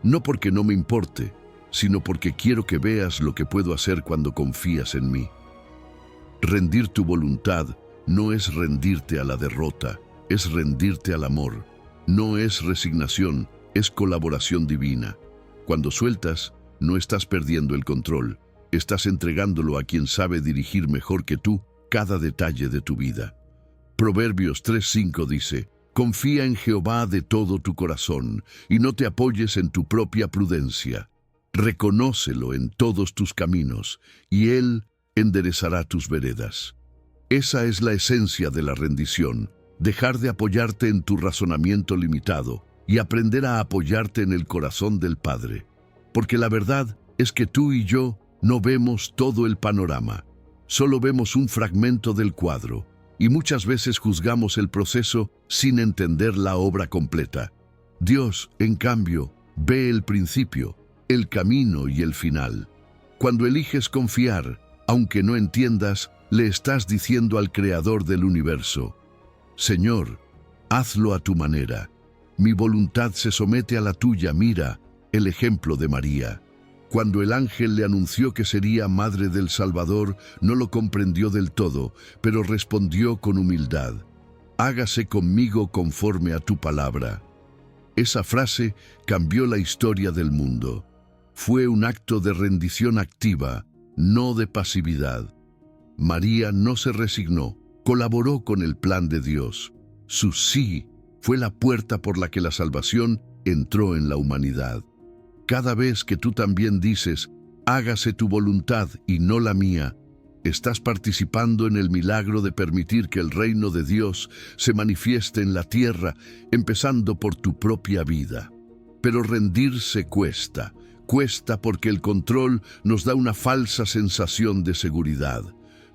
No porque no me importe, sino porque quiero que veas lo que puedo hacer cuando confías en mí. Rendir tu voluntad no es rendirte a la derrota, es rendirte al amor. No es resignación, es colaboración divina. Cuando sueltas, no estás perdiendo el control, estás entregándolo a quien sabe dirigir mejor que tú cada detalle de tu vida. Proverbios 3:5 dice: confía en Jehová de todo tu corazón y no te apoyes en tu propia prudencia. Reconócelo en todos tus caminos y Él enderezará tus veredas. Esa es la esencia de la rendición, dejar de apoyarte en tu razonamiento limitado y aprender a apoyarte en el corazón del Padre. Porque la verdad es que tú y yo no vemos todo el panorama, solo vemos un fragmento del cuadro, y muchas veces juzgamos el proceso sin entender la obra completa. Dios, en cambio, ve el principio, el camino y el final. Cuando eliges confiar, aunque no entiendas, le estás diciendo al Creador del universo: Señor, hazlo a tu manera. Mi voluntad se somete a la tuya. Mira el ejemplo de María. Cuando el ángel le anunció que sería madre del Salvador, no lo comprendió del todo, pero respondió con humildad: «Hágase conmigo conforme a tu palabra». Esa frase cambió la historia del mundo. Fue un acto de rendición activa, no de pasividad. María no se resignó, colaboró con el plan de Dios. Su sí fue la puerta por la que la salvación entró en la humanidad. Cada vez que tú también dices, «Hágase tu voluntad y no la mía», estás participando en el milagro de permitir que el reino de Dios se manifieste en la tierra, empezando por tu propia vida. Pero rendirse cuesta. Cuesta porque el control nos da una falsa sensación de seguridad.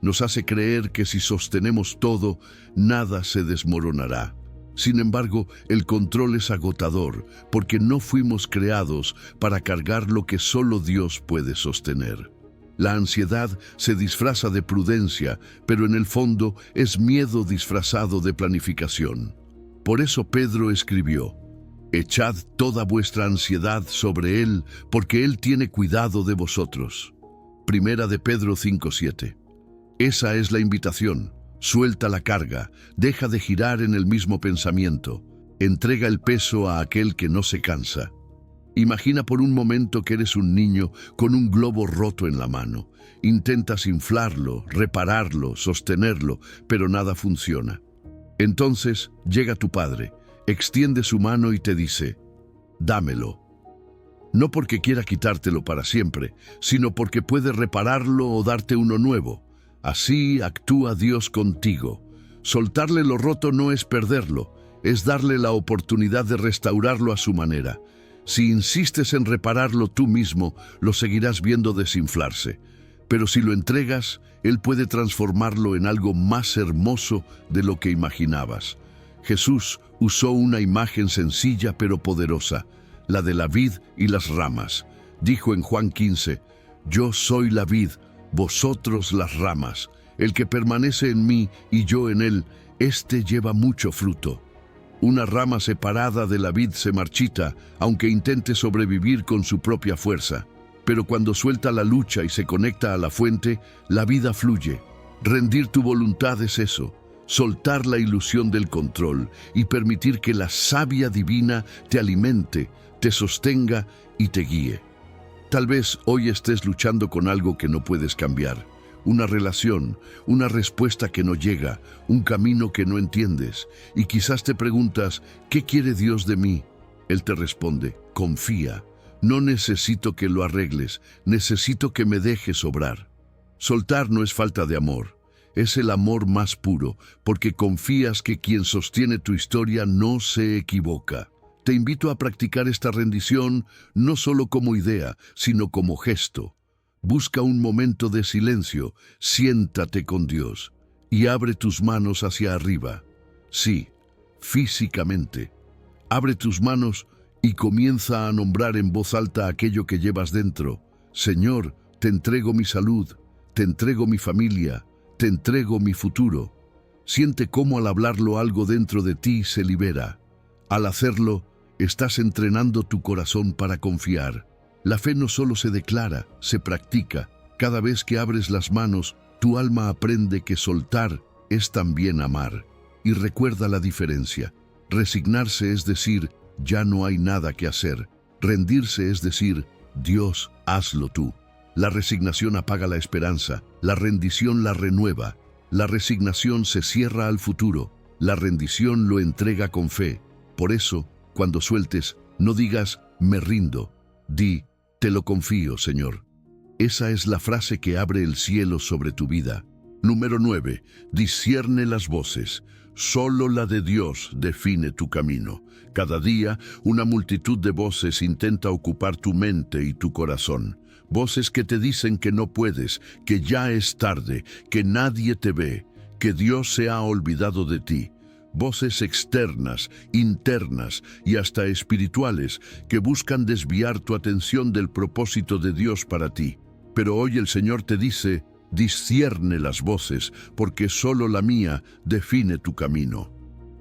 Nos hace creer que si sostenemos todo, nada se desmoronará. Sin embargo, el control es agotador, porque no fuimos creados para cargar lo que solo Dios puede sostener. La ansiedad se disfraza de prudencia, pero en el fondo es miedo disfrazado de planificación. Por eso Pedro escribió: «Echad toda vuestra ansiedad sobre Él, porque Él tiene cuidado de vosotros». Primera de Pedro 5:7. Esa es la invitación. Suelta la carga, deja de girar en el mismo pensamiento, entrega el peso a aquel que no se cansa. Imagina por un momento que eres un niño con un globo roto en la mano. Intentas inflarlo, repararlo, sostenerlo, pero nada funciona. Entonces llega tu padre, extiende su mano y te dice: «Dámelo». No porque quiera quitártelo para siempre, sino porque puede repararlo o darte uno nuevo. Así actúa Dios contigo. Soltarle lo roto no es perderlo, es darle la oportunidad de restaurarlo a su manera. Si insistes en repararlo tú mismo, lo seguirás viendo desinflarse. Pero si lo entregas, Él puede transformarlo en algo más hermoso de lo que imaginabas. Jesús usó una imagen sencilla pero poderosa, la de la vid y las ramas. Dijo en Juan 15: «Yo soy la vid, vosotros las ramas. El que permanece en mí y yo en él, éste lleva mucho fruto». Una rama separada de la vid se marchita, aunque intente sobrevivir con su propia fuerza. Pero cuando suelta la lucha y se conecta a la fuente, la vida fluye. Rendir tu voluntad es eso, soltar la ilusión del control y permitir que la savia divina te alimente, te sostenga y te guíe. Tal vez hoy estés luchando con algo que no puedes cambiar. Una relación, una respuesta que no llega, un camino que no entiendes. Y quizás te preguntas: ¿qué quiere Dios de mí? Él te responde: confía. No necesito que lo arregles, necesito que me dejes obrar. Soltar no es falta de amor, es el amor más puro, porque confías que quien sostiene tu historia no se equivoca. Te invito a practicar esta rendición no solo como idea, sino como gesto. Busca un momento de silencio, siéntate con Dios y abre tus manos hacia arriba. Sí, físicamente. Abre tus manos y comienza a nombrar en voz alta aquello que llevas dentro. Señor, te entrego mi salud, te entrego mi familia, te entrego mi futuro. Siente cómo al hablarlo algo dentro de ti se libera. Al hacerlo, estás entrenando tu corazón para confiar. La fe no solo se declara, se practica. Cada vez que abres las manos, tu alma aprende que soltar es también amar. Y recuerda la diferencia. Resignarse es decir, ya no hay nada que hacer. Rendirse es decir, Dios, hazlo tú. La resignación apaga la esperanza, la rendición la renueva. La resignación se cierra al futuro, la rendición lo entrega con fe. Por eso, cuando sueltes, no digas, me rindo. Di, te lo confío, Señor. Esa es la frase que abre el cielo sobre tu vida. Número 9. Discierne las voces. Solo la de Dios define tu camino. Cada día, una multitud de voces intenta ocupar tu mente y tu corazón. Voces que te dicen que no puedes, que ya es tarde, que nadie te ve, que Dios se ha olvidado de ti. Voces externas, internas y hasta espirituales que buscan desviar tu atención del propósito de Dios para ti. Pero hoy el Señor te dice, discierne las voces, porque solo la mía define tu camino.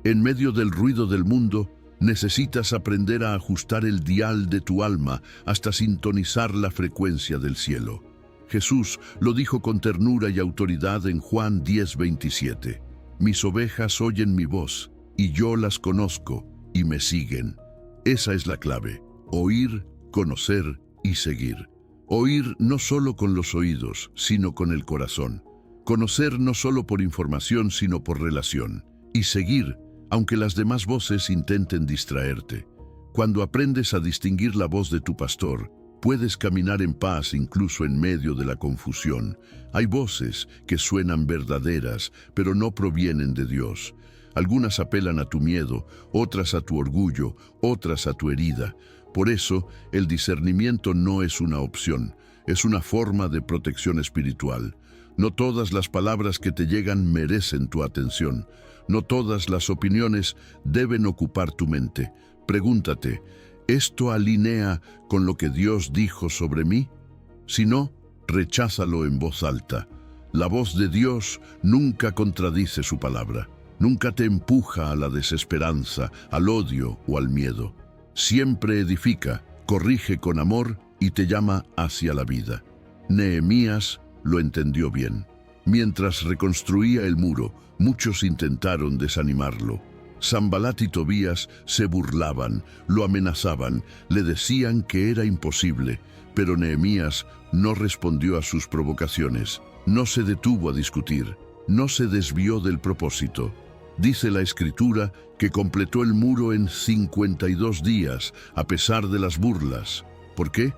En medio del ruido del mundo, Necesitas aprender a ajustar el dial de tu alma hasta sintonizar la frecuencia del cielo. Jesús lo dijo con ternura y autoridad en Juan 10:27. Mis ovejas oyen mi voz, y yo las conozco, y me siguen. Esa es la clave: oír, conocer y seguir. Oír no solo con los oídos, sino con el corazón. Conocer no solo por información, sino por relación. Y seguir, aunque las demás voces intenten distraerte. Cuando aprendes a distinguir la voz de tu pastor, puedes caminar en paz incluso en medio de la confusión. Hay voces que suenan verdaderas, pero no provienen de Dios. Algunas apelan a tu miedo, otras a tu orgullo, otras a tu herida. Por eso, el discernimiento no es una opción, es una forma de protección espiritual. No todas las palabras que te llegan merecen tu atención. No todas las opiniones deben ocupar tu mente. Pregúntate, ¿esto alinea con lo que Dios dijo sobre mí? Si no, recházalo en voz alta. La voz de Dios nunca contradice su palabra. Nunca te empuja a la desesperanza, al odio o al miedo. Siempre edifica, corrige con amor y te llama hacia la vida. Nehemías lo entendió bien. Mientras reconstruía el muro, muchos intentaron desanimarlo. Sanbalat y Tobías se burlaban, lo amenazaban, le decían que era imposible, pero Nehemías no respondió a sus provocaciones, no se detuvo a discutir, no se desvió del propósito. Dice la Escritura que completó el muro en 52 días, a pesar de las burlas. ¿Por qué?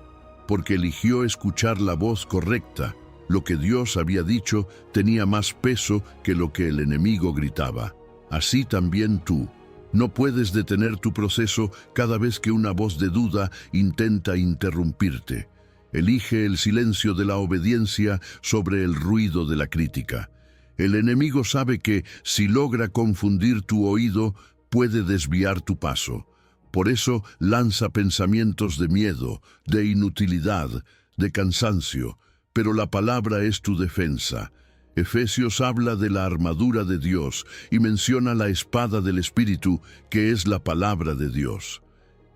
Porque eligió escuchar la voz correcta. Lo que Dios había dicho tenía más peso que lo que el enemigo gritaba. Así también tú. No puedes detener tu proceso cada vez que una voz de duda intenta interrumpirte. Elige el silencio de la obediencia sobre el ruido de la crítica. El enemigo sabe que, si logra confundir tu oído, puede desviar tu paso. Por eso lanza pensamientos de miedo, de inutilidad, de cansancio. Pero la palabra es tu defensa. Efesios habla de la armadura de Dios y menciona la espada del Espíritu, que es la palabra de Dios.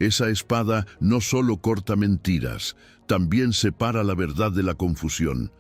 Esa espada no solo corta mentiras, también separa la verdad de la confusión.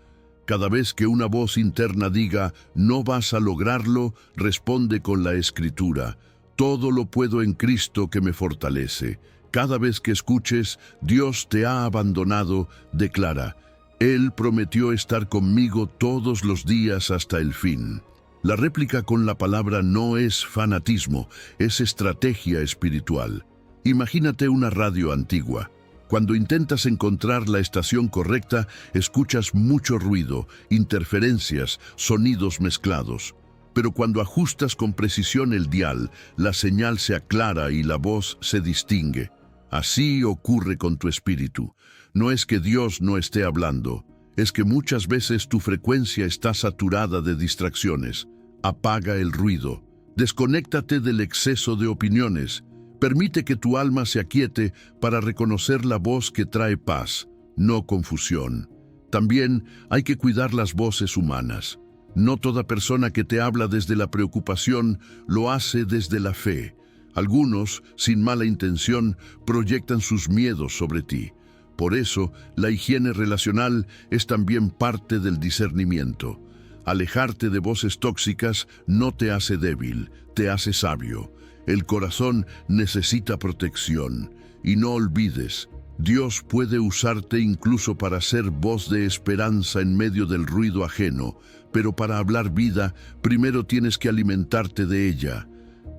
Cada vez que una voz interna diga, no vas a lograrlo, responde con la Escritura, todo lo puedo en Cristo que me fortalece. Cada vez que escuches, Dios te ha abandonado, declara, Él prometió estar conmigo todos los días hasta el fin. La réplica con la palabra no es fanatismo, es estrategia espiritual. Imagínate una radio antigua. Cuando intentas encontrar la estación correcta, escuchas mucho ruido, interferencias, sonidos mezclados. Pero cuando ajustas con precisión el dial, la señal se aclara y la voz se distingue. Así ocurre con tu espíritu. No es que Dios no esté hablando, es que muchas veces tu frecuencia está saturada de distracciones. Apaga el ruido. Desconéctate del exceso de opiniones. Permite que tu alma se aquiete para reconocer la voz que trae paz, no confusión. También hay que cuidar las voces humanas. No toda persona que te habla desde la preocupación lo hace desde la fe. Algunos, sin mala intención, proyectan sus miedos sobre ti. Por eso, la higiene relacional es también parte del discernimiento. Alejarte de voces tóxicas no te hace débil, te hace sabio. El corazón necesita protección. Y no olvides, Dios puede usarte incluso para ser voz de esperanza en medio del ruido ajeno, pero para hablar vida, primero tienes que alimentarte de ella.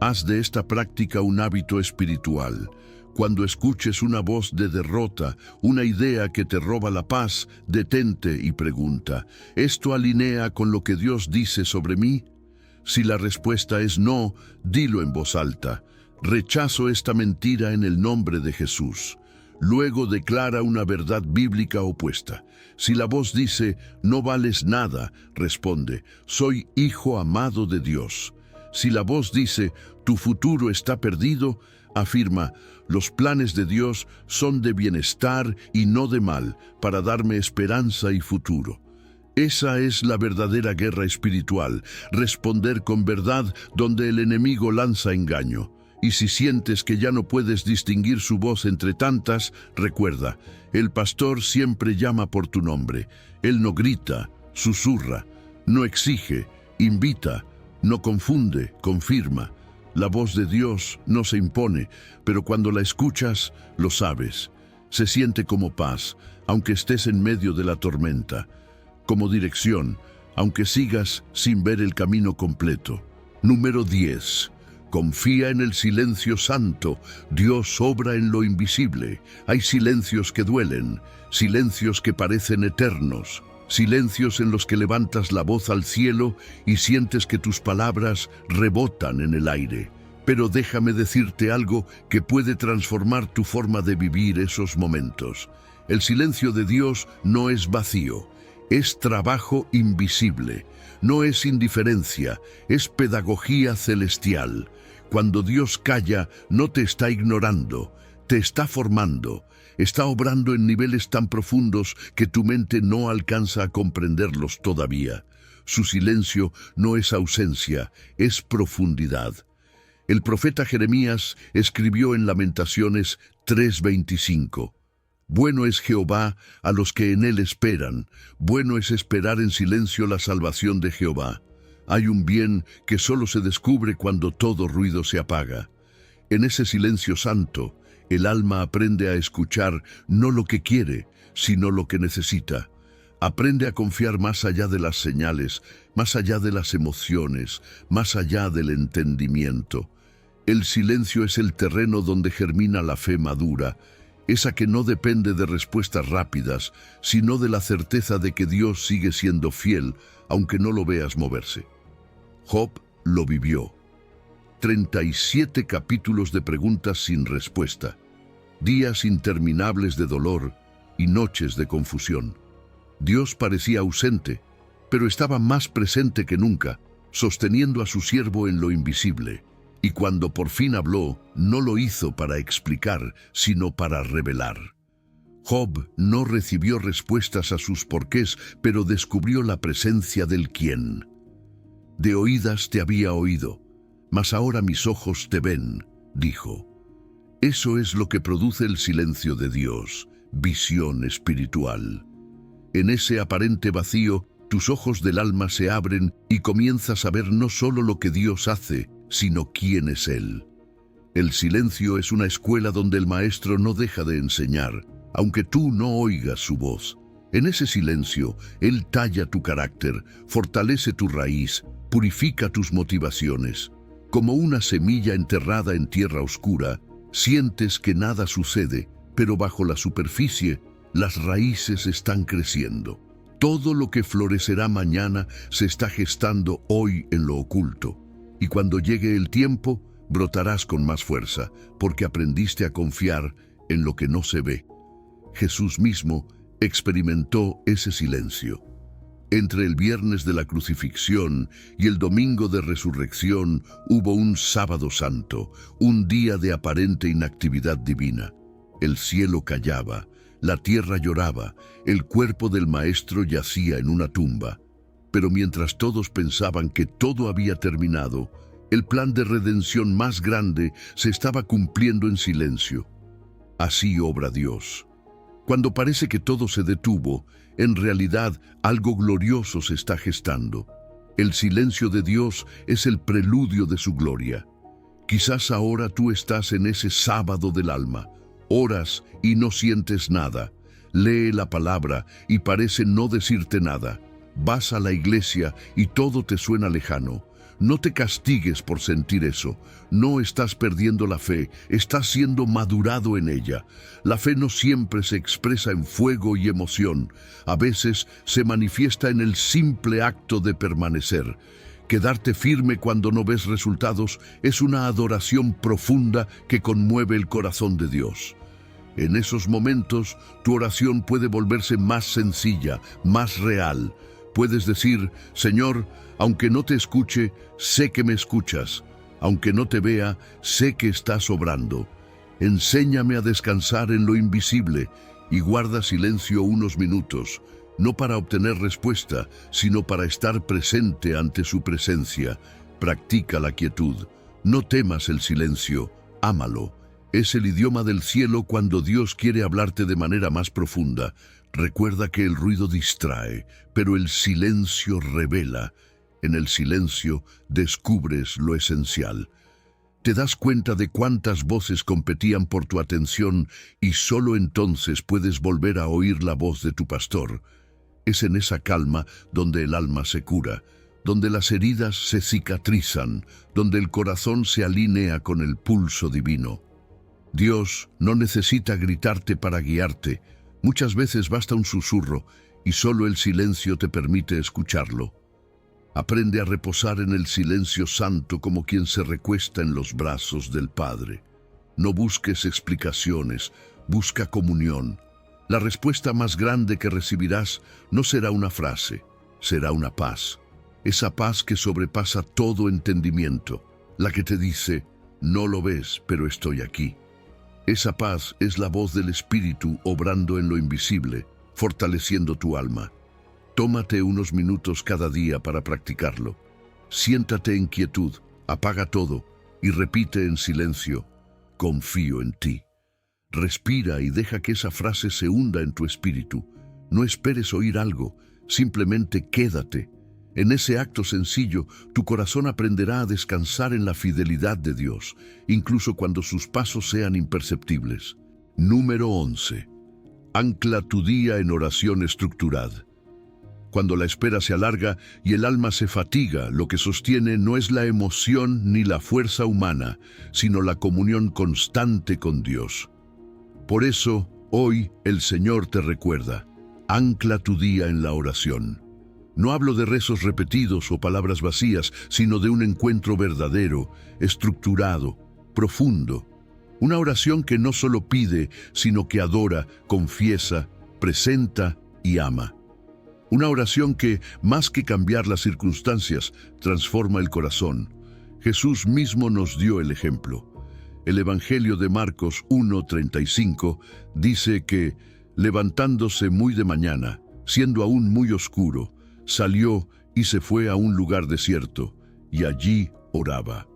Haz de esta práctica un hábito espiritual. Cuando escuches una voz de derrota, una idea que te roba la paz, detente y pregunta, ¿esto alinea con lo que Dios dice sobre mí? Si la respuesta es no, dilo en voz alta. Rechazo esta mentira en el nombre de Jesús. Luego declara una verdad bíblica opuesta. Si la voz dice, no vales nada, responde, soy hijo amado de Dios. Si la voz dice, tu futuro está perdido, afirma, los planes de Dios son de bienestar y no de mal, para darme esperanza y futuro. Esa es la verdadera guerra espiritual, responder con verdad donde el enemigo lanza engaño. Y si sientes que ya no puedes distinguir su voz entre tantas, recuerda, el pastor siempre llama por tu nombre. Él no grita, susurra, no exige, invita, no confunde, confirma. La voz de Dios no se impone, pero cuando la escuchas, lo sabes. Se siente como paz, aunque estés en medio de la tormenta. Como dirección, aunque sigas sin ver el camino completo. Número 10. Confía en el silencio santo. Dios obra en lo invisible. Hay silencios que duelen, silencios que parecen eternos, silencios en los que levantas la voz al cielo y sientes que tus palabras rebotan en el aire. Pero déjame decirte algo que puede transformar tu forma de vivir esos momentos. El silencio de Dios no es vacío, es trabajo invisible. No es indiferencia, es pedagogía celestial. Cuando Dios calla, no te está ignorando, te está formando, está obrando en niveles tan profundos que tu mente no alcanza a comprenderlos todavía. Su silencio no es ausencia, es profundidad. El profeta Jeremías escribió en Lamentaciones 3:25. Bueno es Jehová a los que en él esperan, bueno es esperar en silencio la salvación de Jehová. Hay un bien que solo se descubre cuando todo ruido se apaga. En ese silencio santo, el alma aprende a escuchar no lo que quiere, sino lo que necesita. Aprende a confiar más allá de las señales, más allá de las emociones, más allá del entendimiento. El silencio es el terreno donde germina la fe madura, esa que no depende de respuestas rápidas, sino de la certeza de que Dios sigue siendo fiel, aunque no lo veas moverse. Job lo vivió. 37 capítulos de preguntas sin respuesta, días interminables de dolor y noches de confusión. Dios parecía ausente, pero estaba más presente que nunca, sosteniendo a su siervo en lo invisible. Y cuando por fin habló, no lo hizo para explicar, sino para revelar. Job no recibió respuestas a sus porqués, pero descubrió la presencia del quién. De oídas te había oído, mas ahora mis ojos te ven, dijo. Eso es lo que produce el silencio de Dios, visión espiritual. En ese aparente vacío, tus ojos del alma se abren y comienzas a ver no solo lo que Dios hace, sino quién es Él. El silencio es una escuela donde el maestro no deja de enseñar, aunque tú no oigas su voz. En ese silencio, Él talla tu carácter, fortalece tu raíz, purifica tus motivaciones. Como una semilla enterrada en tierra oscura, sientes que nada sucede, pero bajo la superficie, las raíces están creciendo. Todo lo que florecerá mañana se está gestando hoy en lo oculto. Y cuando llegue el tiempo, brotarás con más fuerza, porque aprendiste a confiar en lo que no se ve. Jesús mismo experimentó ese silencio. Entre el viernes de la crucifixión y el domingo de resurrección hubo un sábado santo, un día de aparente inactividad divina. El cielo callaba, la tierra lloraba, el cuerpo del Maestro yacía en una tumba. Pero mientras todos pensaban que todo había terminado, el plan de redención más grande se estaba cumpliendo en silencio. Así obra Dios. Cuando parece que todo se detuvo, en realidad algo glorioso se está gestando. El silencio de Dios es el preludio de su gloria. Quizás ahora tú estás en ese sábado del alma. Oras y no sientes nada. Lee la palabra y parece no decirte nada. Vas a la iglesia y todo te suena lejano. No te castigues por sentir eso. No estás perdiendo la fe, estás siendo madurado en ella. La fe no siempre se expresa en fuego y emoción. A veces se manifiesta en el simple acto de permanecer. Quedarte firme cuando no ves resultados es una adoración profunda que conmueve el corazón de Dios. En esos momentos, tu oración puede volverse más sencilla, más real. Puedes decir, Señor, aunque no te escuche, sé que me escuchas. Aunque no te vea, sé que estás obrando. Enséñame a descansar en lo invisible y guarda silencio unos minutos, no para obtener respuesta, sino para estar presente ante su presencia. Practica la quietud. No temas el silencio, ámalo. Es el idioma del cielo cuando Dios quiere hablarte de manera más profunda. Recuerda que el ruido distrae, pero el silencio revela. En el silencio descubres lo esencial. Te das cuenta de cuántas voces competían por tu atención y solo entonces puedes volver a oír la voz de tu pastor. Es en esa calma donde el alma se cura, donde las heridas se cicatrizan, donde el corazón se alinea con el pulso divino. Dios no necesita gritarte para guiarte. Muchas veces basta un susurro y solo el silencio te permite escucharlo. Aprende a reposar en el silencio santo como quien se recuesta en los brazos del Padre. No busques explicaciones, busca comunión. La respuesta más grande que recibirás no será una frase, será una paz. Esa paz que sobrepasa todo entendimiento, la que te dice, no lo ves, pero estoy aquí. Esa paz es la voz del Espíritu obrando en lo invisible, fortaleciendo tu alma. Tómate unos minutos cada día para practicarlo. Siéntate en quietud, apaga todo y repite en silencio, confío en ti. Respira y deja que esa frase se hunda en tu espíritu. No esperes oír algo, simplemente quédate. En ese acto sencillo, tu corazón aprenderá a descansar en la fidelidad de Dios, incluso cuando sus pasos sean imperceptibles. Número 11. Ancla tu día en oración estructurada. Cuando la espera se alarga y el alma se fatiga, lo que sostiene no es la emoción ni la fuerza humana, sino la comunión constante con Dios. Por eso, hoy el Señor te recuerda, ancla tu día en la oración. No hablo de rezos repetidos o palabras vacías, sino de un encuentro verdadero, estructurado, profundo. Una oración que no solo pide, sino que adora, confiesa, presenta y ama. Una oración que, más que cambiar las circunstancias, transforma el corazón. Jesús mismo nos dio el ejemplo. El Evangelio de Marcos 1:35 dice que, levantándose muy de mañana, siendo aún muy oscuro, salió y se fue a un lugar desierto, y allí oraba.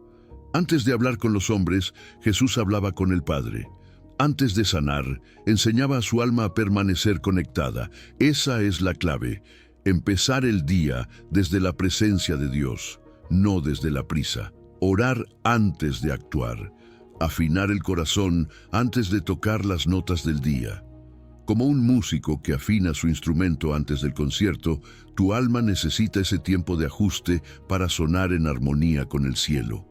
Antes de hablar con los hombres, Jesús hablaba con el Padre. Antes de sanar, enseñaba a su alma a permanecer conectada. Esa es la clave. Empezar el día desde la presencia de Dios, no desde la prisa. Orar antes de actuar. Afinar el corazón antes de tocar las notas del día. Como un músico que afina su instrumento antes del concierto, tu alma necesita ese tiempo de ajuste para sonar en armonía con el cielo.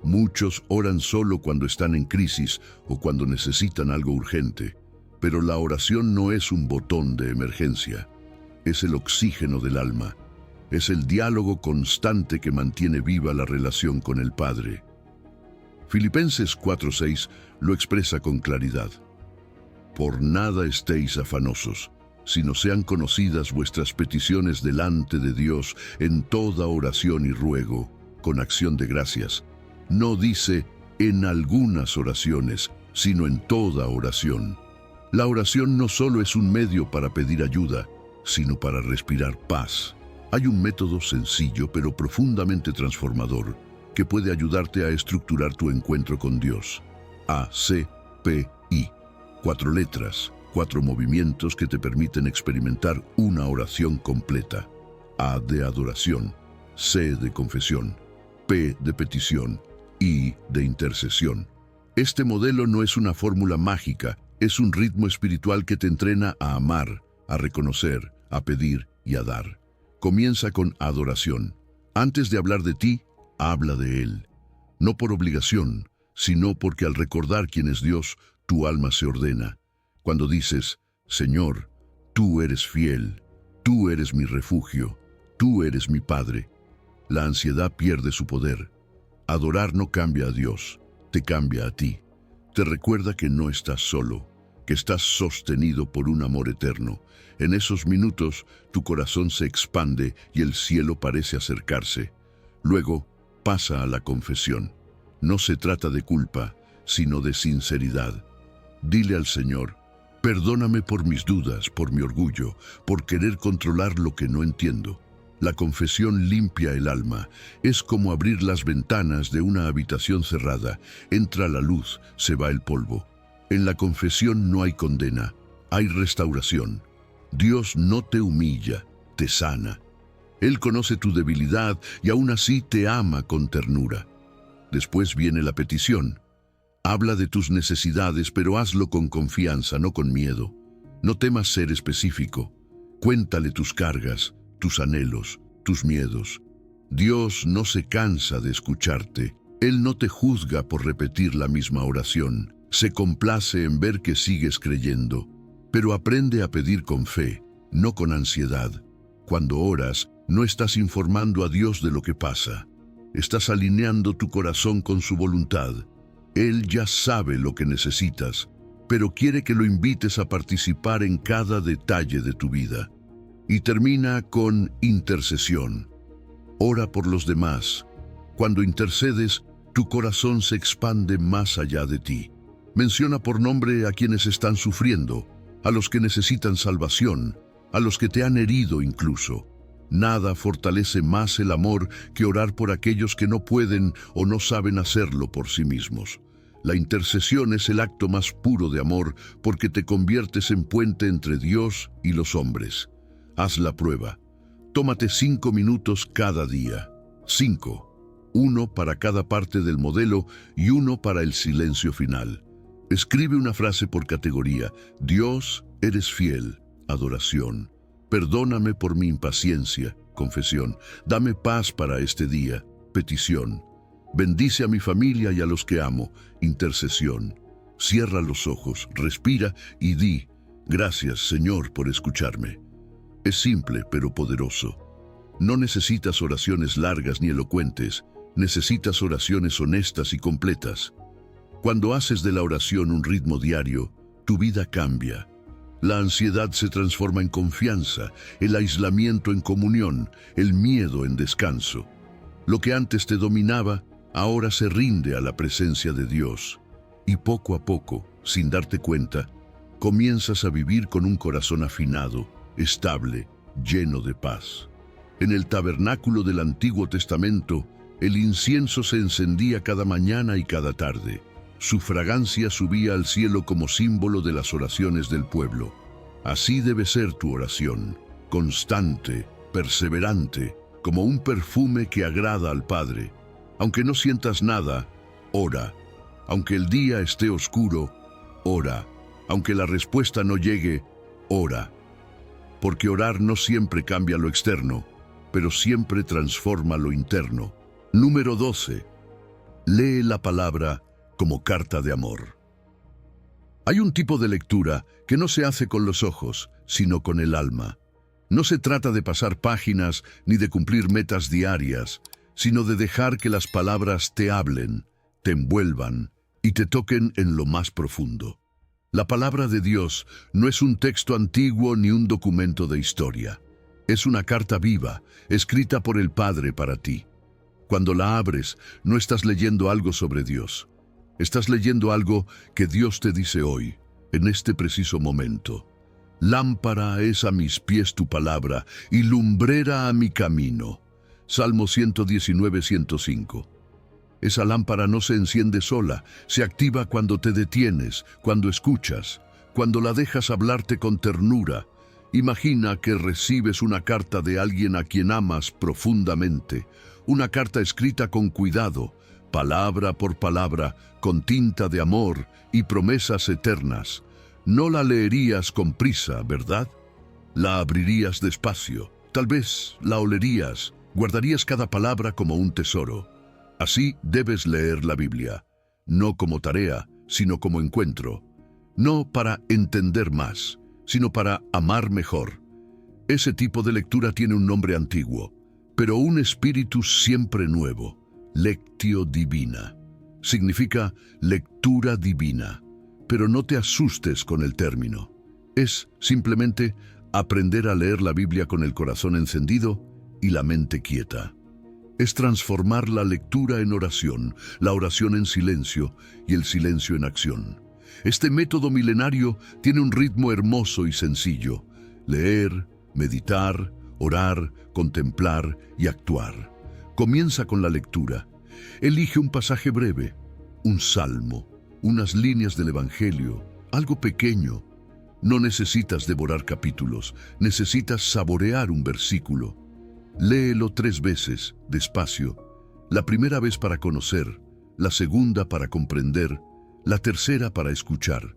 Muchos oran solo cuando están en crisis o cuando necesitan algo urgente, pero la oración no es un botón de emergencia. Es el oxígeno del alma. Es el diálogo constante que mantiene viva la relación con el Padre. Filipenses 4:6 lo expresa con claridad. Por nada estéis afanosos, sino sean conocidas vuestras peticiones delante de Dios en toda oración y ruego, con acción de gracias. No dice en algunas oraciones, sino en toda oración. La oración no solo es un medio para pedir ayuda, sino para respirar paz. Hay un método sencillo pero profundamente transformador que puede ayudarte a estructurar tu encuentro con Dios. A-C-P-I. 4 letras, 4 movimientos que te permiten experimentar una oración completa. A de adoración, C de confesión, P de petición, I de intercesión. Este modelo no es una fórmula mágica, es un ritmo espiritual que te entrena a amar, a reconocer, a pedir y a dar. Comienza con adoración. Antes de hablar de ti, habla de Él. No por obligación, sino porque al recordar quién es Dios, tu alma se ordena. Cuando dices, Señor, tú eres fiel, tú eres mi refugio, tú eres mi Padre, la ansiedad pierde su poder. Adorar no cambia a Dios, te cambia a ti. Te recuerda que no estás solo, que estás sostenido por un amor eterno. En esos minutos, tu corazón se expande y el cielo parece acercarse. Luego, pasa a la confesión. No se trata de culpa, sino de sinceridad. Dile al Señor, perdóname por mis dudas, por mi orgullo, por querer controlar lo que no entiendo. La confesión limpia el alma. Es como abrir las ventanas de una habitación cerrada. Entra la luz, se va el polvo. En la confesión no hay condena, hay restauración. Dios no te humilla, te sana. Él conoce tu debilidad y aún así te ama con ternura. Después viene la petición. Habla de tus necesidades, pero hazlo con confianza, no con miedo. No temas ser específico. Cuéntale tus cargas, tus anhelos, tus miedos. Dios no se cansa de escucharte. Él no te juzga por repetir la misma oración. Se complace en ver que sigues creyendo. Pero aprende a pedir con fe, no con ansiedad. Cuando oras, no estás informando a Dios de lo que pasa. Estás alineando tu corazón con su voluntad. Él ya sabe lo que necesitas, pero quiere que lo invites a participar en cada detalle de tu vida. Y termina con intercesión. Ora por los demás. Cuando intercedes, tu corazón se expande más allá de ti. Menciona por nombre a quienes están sufriendo, a los que necesitan salvación, a los que te han herido incluso. Nada fortalece más el amor que orar por aquellos que no pueden o no saben hacerlo por sí mismos. La intercesión es el acto más puro de amor porque te conviertes en puente entre Dios y los hombres. Haz la prueba. Tómate 5 minutos cada día. 5. 1 para cada parte del modelo y 1 para el silencio final. Escribe una frase por categoría. Dios, eres fiel. Adoración. Perdóname por mi impaciencia, confesión. Dame paz para este día, petición. Bendice a mi familia y a los que amo, intercesión. Cierra los ojos, respira y di, gracias, Señor, por escucharme. Es simple, pero poderoso. No necesitas oraciones largas ni elocuentes, necesitas oraciones honestas y completas. Cuando haces de la oración un ritmo diario, tu vida cambia. La ansiedad se transforma en confianza, el aislamiento en comunión, el miedo en descanso. Lo que antes te dominaba, ahora se rinde a la presencia de Dios. Y poco a poco, sin darte cuenta, comienzas a vivir con un corazón afinado, estable, lleno de paz. En el tabernáculo del Antiguo Testamento, el incienso se encendía cada mañana y cada tarde. Su fragancia subía al cielo como símbolo de las oraciones del pueblo. Así debe ser tu oración, constante, perseverante, como un perfume que agrada al Padre. Aunque no sientas nada, ora. Aunque el día esté oscuro, ora. Aunque la respuesta no llegue, ora. Porque orar no siempre cambia lo externo, pero siempre transforma lo interno. Número 12. Lee la palabra como carta de amor. Hay un tipo de lectura que no se hace con los ojos, sino con el alma. No se trata de pasar páginas ni de cumplir metas diarias, sino de dejar que las palabras te hablen, te envuelvan y te toquen en lo más profundo. La palabra de Dios no es un texto antiguo ni un documento de historia. Es una carta viva, escrita por el Padre para ti. Cuando la abres, no estás leyendo algo sobre Dios. Estás leyendo algo que Dios te dice hoy, en este preciso momento. Lámpara es a mis pies tu palabra y lumbrera a mi camino. Salmo 119, 105. Esa lámpara no se enciende sola, se activa cuando te detienes, cuando escuchas, cuando la dejas hablarte con ternura. Imagina que recibes una carta de alguien a quien amas profundamente, una carta escrita con cuidado, palabra por palabra, con tinta de amor y promesas eternas. No la leerías con prisa, ¿verdad? La abrirías despacio, tal vez la olerías, guardarías cada palabra como un tesoro. Así debes leer la Biblia, no como tarea, sino como encuentro. No para entender más, sino para amar mejor. Ese tipo de lectura tiene un nombre antiguo, pero un espíritu siempre nuevo. Lectio divina. Significa lectura divina, pero no te asustes con el término. Es simplemente aprender a leer la Biblia con el corazón encendido y la mente quieta. Es transformar la lectura en oración, la oración en silencio y el silencio en acción. Este método milenario tiene un ritmo hermoso y sencillo. Leer, meditar, orar, contemplar y actuar. Comienza con la lectura. Elige un pasaje breve, un salmo, unas líneas del Evangelio, algo pequeño. No necesitas devorar capítulos, necesitas saborear un versículo. Léelo 3 veces, despacio. La primera vez para conocer, la segunda para comprender, la tercera para escuchar.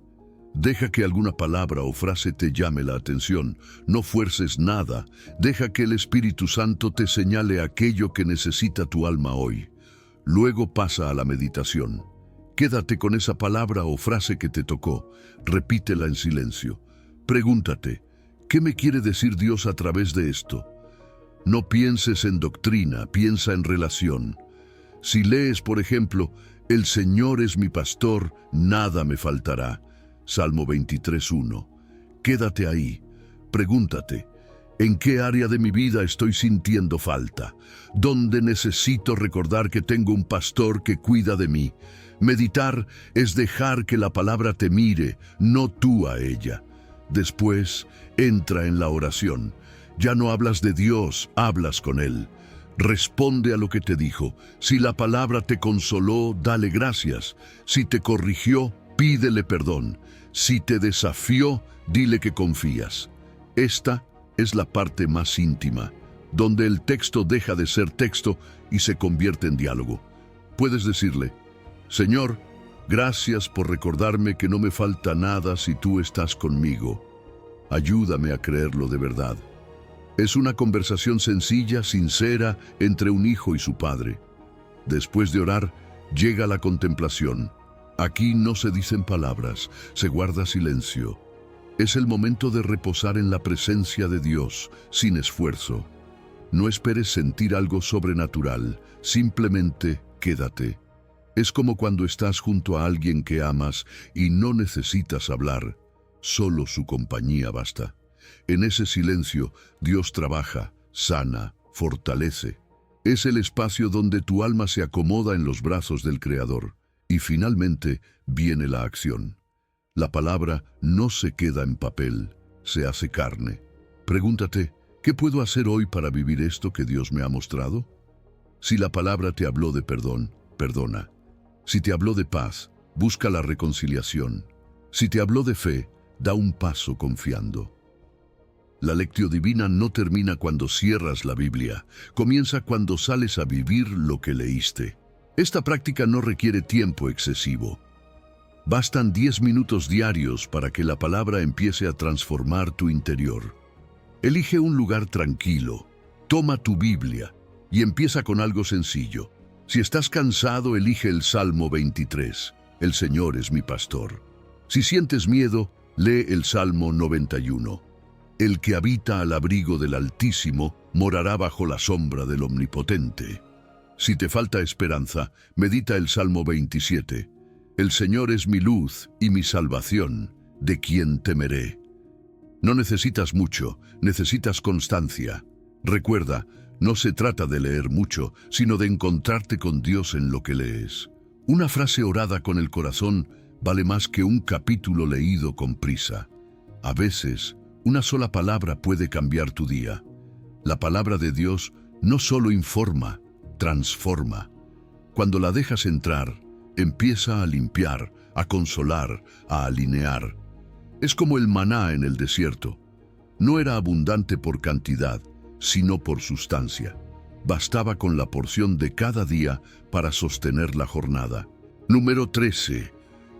Deja que alguna palabra o frase te llame la atención. No fuerces nada. Deja que el Espíritu Santo te señale aquello que necesita tu alma hoy. Luego pasa a la meditación. Quédate con esa palabra o frase que te tocó. Repítela en silencio. Pregúntate, ¿qué me quiere decir Dios a través de esto? No pienses en doctrina, piensa en relación. Si lees, por ejemplo, «El Señor es mi pastor, nada me faltará», Salmo 23:1. Quédate ahí. Pregúntate, ¿en qué área de mi vida estoy sintiendo falta? ¿Dónde necesito recordar que tengo un pastor que cuida de mí? Meditar es dejar que la palabra te mire, no tú a ella. Después, entra en la oración. Ya no hablas de Dios, hablas con Él. Responde a lo que te dijo. Si la palabra te consoló, dale gracias. Si te corrigió, pídele perdón. Si te desafió, dile que confías. Esta es la parte más íntima, donde el texto deja de ser texto y se convierte en diálogo. Puedes decirle, «Señor, gracias por recordarme que no me falta nada si tú estás conmigo. Ayúdame a creerlo de verdad». Es una conversación sencilla, sincera, entre un hijo y su padre. Después de orar, llega la contemplación. Aquí no se dicen palabras, se guarda silencio. Es el momento de reposar en la presencia de Dios, sin esfuerzo. No esperes sentir algo sobrenatural, simplemente quédate. Es como cuando estás junto a alguien que amas y no necesitas hablar, solo su compañía basta. En ese silencio, Dios trabaja, sana, fortalece. Es el espacio donde tu alma se acomoda en los brazos del Creador. Y finalmente viene la acción. La palabra no se queda en papel, se hace carne. Pregúntate, ¿qué puedo hacer hoy para vivir esto que Dios me ha mostrado? Si la palabra te habló de perdón, perdona. Si te habló de paz, busca la reconciliación. Si te habló de fe, da un paso confiando. La lectio divina no termina cuando cierras la Biblia, comienza cuando sales a vivir lo que leíste. Esta práctica no requiere tiempo excesivo. Bastan 10 minutos diarios para que la palabra empiece a transformar tu interior. Elige un lugar tranquilo, toma tu Biblia y empieza con algo sencillo. Si estás cansado, elige el Salmo 23, «El Señor es mi pastor». Si sientes miedo, lee el Salmo 91. «El que habita al abrigo del Altísimo morará bajo la sombra del Omnipotente». Si te falta esperanza, medita el Salmo 27. «El Señor es mi luz y mi salvación, ¿de quién temeré?». No necesitas mucho, necesitas constancia. Recuerda, no se trata de leer mucho, sino de encontrarte con Dios en lo que lees. Una frase orada con el corazón vale más que un capítulo leído con prisa. A veces, una sola palabra puede cambiar tu día. La palabra de Dios no solo informa, transforma. Cuando la dejas entrar, empieza a limpiar, a consolar, a alinear. Es como el maná en el desierto. No era abundante por cantidad, sino por sustancia. Bastaba con la porción de cada día para sostener la jornada. Número 13.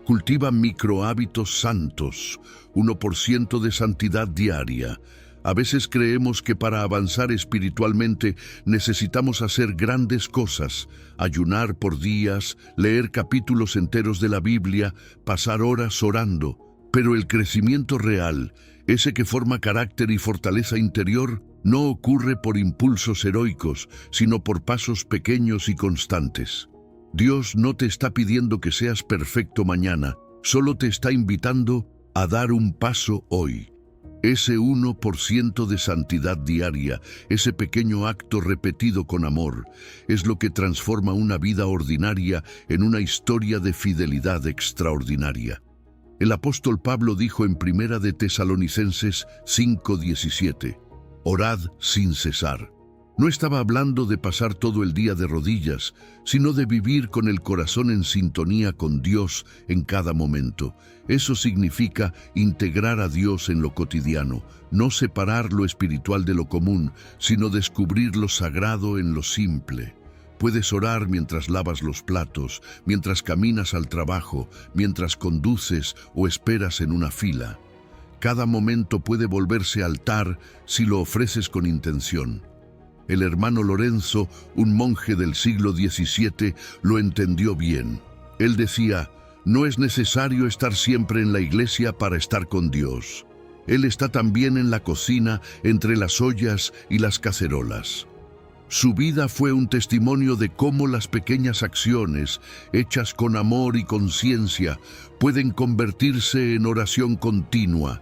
Cultiva microhábitos santos, 1% de santidad diaria. A veces creemos que para avanzar espiritualmente necesitamos hacer grandes cosas, ayunar por días, leer capítulos enteros de la Biblia, pasar horas orando. Pero el crecimiento real, ese que forma carácter y fortaleza interior, no ocurre por impulsos heroicos, sino por pasos pequeños y constantes. Dios no te está pidiendo que seas perfecto mañana, solo te está invitando a dar un paso hoy. Ese 1% de santidad diaria, ese pequeño acto repetido con amor, es lo que transforma una vida ordinaria en una historia de fidelidad extraordinaria. El apóstol Pablo dijo en 1 de Tesalonicenses 5:17, Orad sin cesar. No estaba hablando de pasar todo el día de rodillas, sino de vivir con el corazón en sintonía con Dios en cada momento. Eso significa integrar a Dios en lo cotidiano, no separar lo espiritual de lo común, sino descubrir lo sagrado en lo simple. Puedes orar mientras lavas los platos, mientras caminas al trabajo, mientras conduces o esperas en una fila. Cada momento puede volverse altar si lo ofreces con intención. El hermano Lorenzo, un monje del siglo XVII, lo entendió bien. Él decía, no es necesario estar siempre en la iglesia para estar con Dios. Él está también en la cocina, entre las ollas y las cacerolas. Su vida fue un testimonio de cómo las pequeñas acciones, hechas con amor y conciencia, pueden convertirse en oración continua.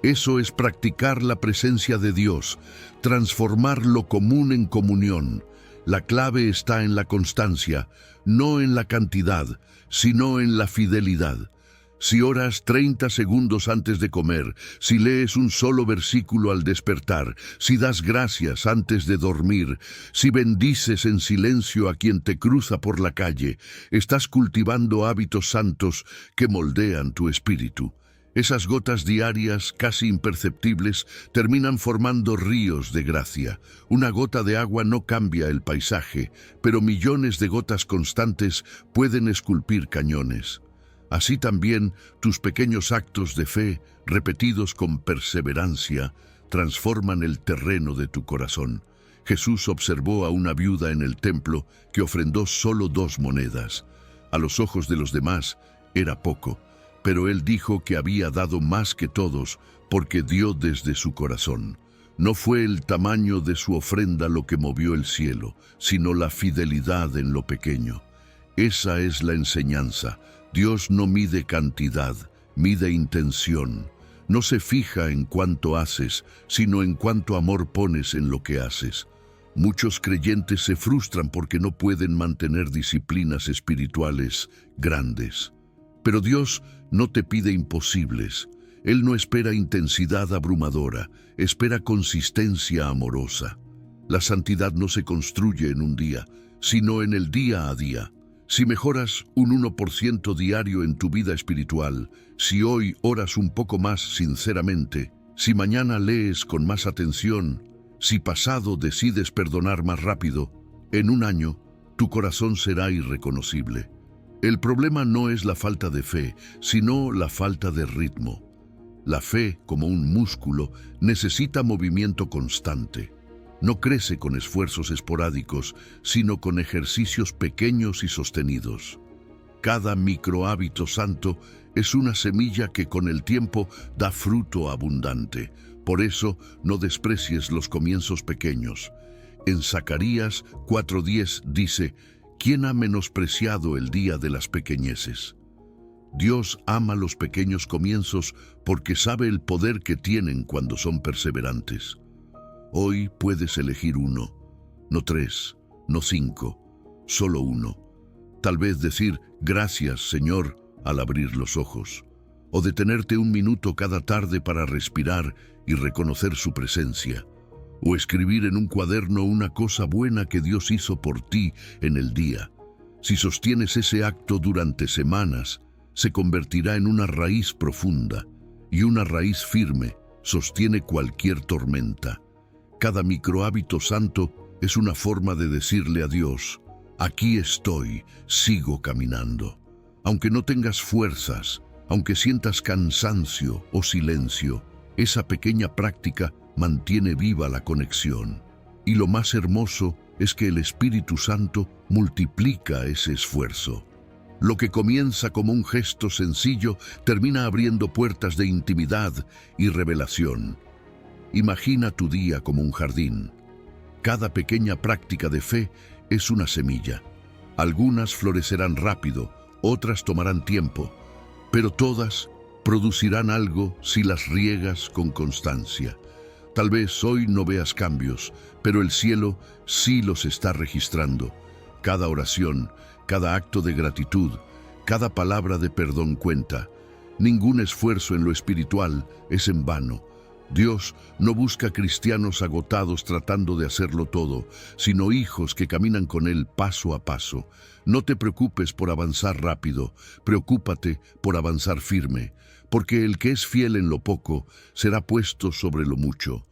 Eso es practicar la presencia de Dios, transformar lo común en comunión. La clave está en la constancia, no en la cantidad, sino en la fidelidad. Si oras 30 segundos antes de comer, si lees un solo versículo al despertar, si das gracias antes de dormir, si bendices en silencio a quien te cruza por la calle, estás cultivando hábitos santos que moldean tu espíritu. Esas gotas diarias, casi imperceptibles, terminan formando ríos de gracia. Una gota de agua no cambia el paisaje, pero millones de gotas constantes pueden esculpir cañones. Así también, tus pequeños actos de fe, repetidos con perseverancia, transforman el terreno de tu corazón. Jesús observó a una viuda en el templo que ofrendó solo 2 monedas. A los ojos de los demás era poco, pero él dijo que había dado más que todos porque dio desde su corazón. No fue el tamaño de su ofrenda lo que movió el cielo, sino la fidelidad en lo pequeño. Esa es la enseñanza. Dios no mide cantidad, mide intención. No se fija en cuánto haces, sino en cuánto amor pones en lo que haces. Muchos creyentes se frustran porque no pueden mantener disciplinas espirituales grandes. Pero Dios no te pide imposibles. Él no espera intensidad abrumadora, espera consistencia amorosa. La santidad no se construye en un día, sino en el día a día. Si mejoras un 1% diario en tu vida espiritual, si hoy oras un poco más sinceramente, si mañana lees con más atención, si pasado decides perdonar más rápido, en un año tu corazón será irreconocible. El problema no es la falta de fe, sino la falta de ritmo. La fe, como un músculo, necesita movimiento constante. No crece con esfuerzos esporádicos, sino con ejercicios pequeños y sostenidos. Cada microhábito santo es una semilla que con el tiempo da fruto abundante. Por eso, no desprecies los comienzos pequeños. En Zacarías 4:10 dice, ¿quién ha menospreciado el día de las pequeñeces? Dios ama los pequeños comienzos porque sabe el poder que tienen cuando son perseverantes. Hoy puedes elegir 1, no 3, no 5, solo 1. Tal vez decir, gracias, Señor, al abrir los ojos. O detenerte un minuto cada tarde para respirar y reconocer su presencia. O escribir en un cuaderno una cosa buena que Dios hizo por ti en el día. Si sostienes ese acto durante semanas, se convertirá en una raíz profunda, y una raíz firme sostiene cualquier tormenta. Cada microhábito santo es una forma de decirle a Dios, aquí estoy, sigo caminando. Aunque no tengas fuerzas, aunque sientas cansancio o silencio, esa pequeña práctica mantiene viva la conexión. Y lo más hermoso es que el Espíritu Santo multiplica ese esfuerzo. Lo que comienza como un gesto sencillo termina abriendo puertas de intimidad y revelación. Imagina tu día como un jardín. Cada pequeña práctica de fe es una semilla. Algunas florecerán rápido, otras tomarán tiempo, pero todas producirán algo si las riegas con constancia. Tal vez hoy no veas cambios, pero el cielo sí los está registrando. Cada oración, cada acto de gratitud, cada palabra de perdón cuenta. Ningún esfuerzo en lo espiritual es en vano. Dios no busca cristianos agotados tratando de hacerlo todo, sino hijos que caminan con Él paso a paso. No te preocupes por avanzar rápido, preocúpate por avanzar firme, porque el que es fiel en lo poco será puesto sobre lo mucho.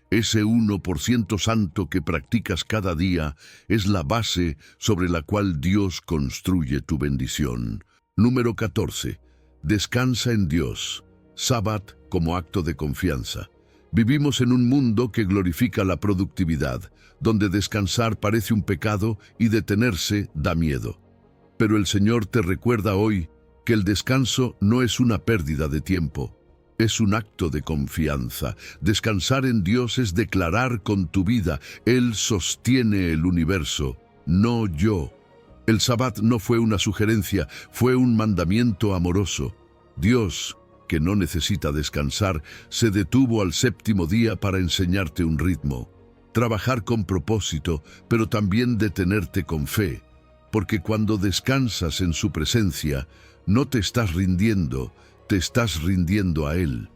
Ese 1% santo que practicas cada día es la base sobre la cual Dios construye tu bendición. Número 14. Descansa en Dios. Sabbat como acto de confianza. Vivimos en un mundo que glorifica la productividad, donde descansar parece un pecado y detenerse da miedo. Pero el Señor te recuerda hoy que el descanso no es una pérdida de tiempo, es un acto de confianza. Descansar en Dios es declarar con tu vida: Él sostiene el universo, no yo. El Sabbat no fue una sugerencia, fue un mandamiento amoroso. Dios, que no necesita descansar, se detuvo al séptimo día para enseñarte un ritmo. Trabajar con propósito, pero también detenerte con fe. Porque cuando descansas en su presencia, no te estás rindiendo, te estás rindiendo a Él.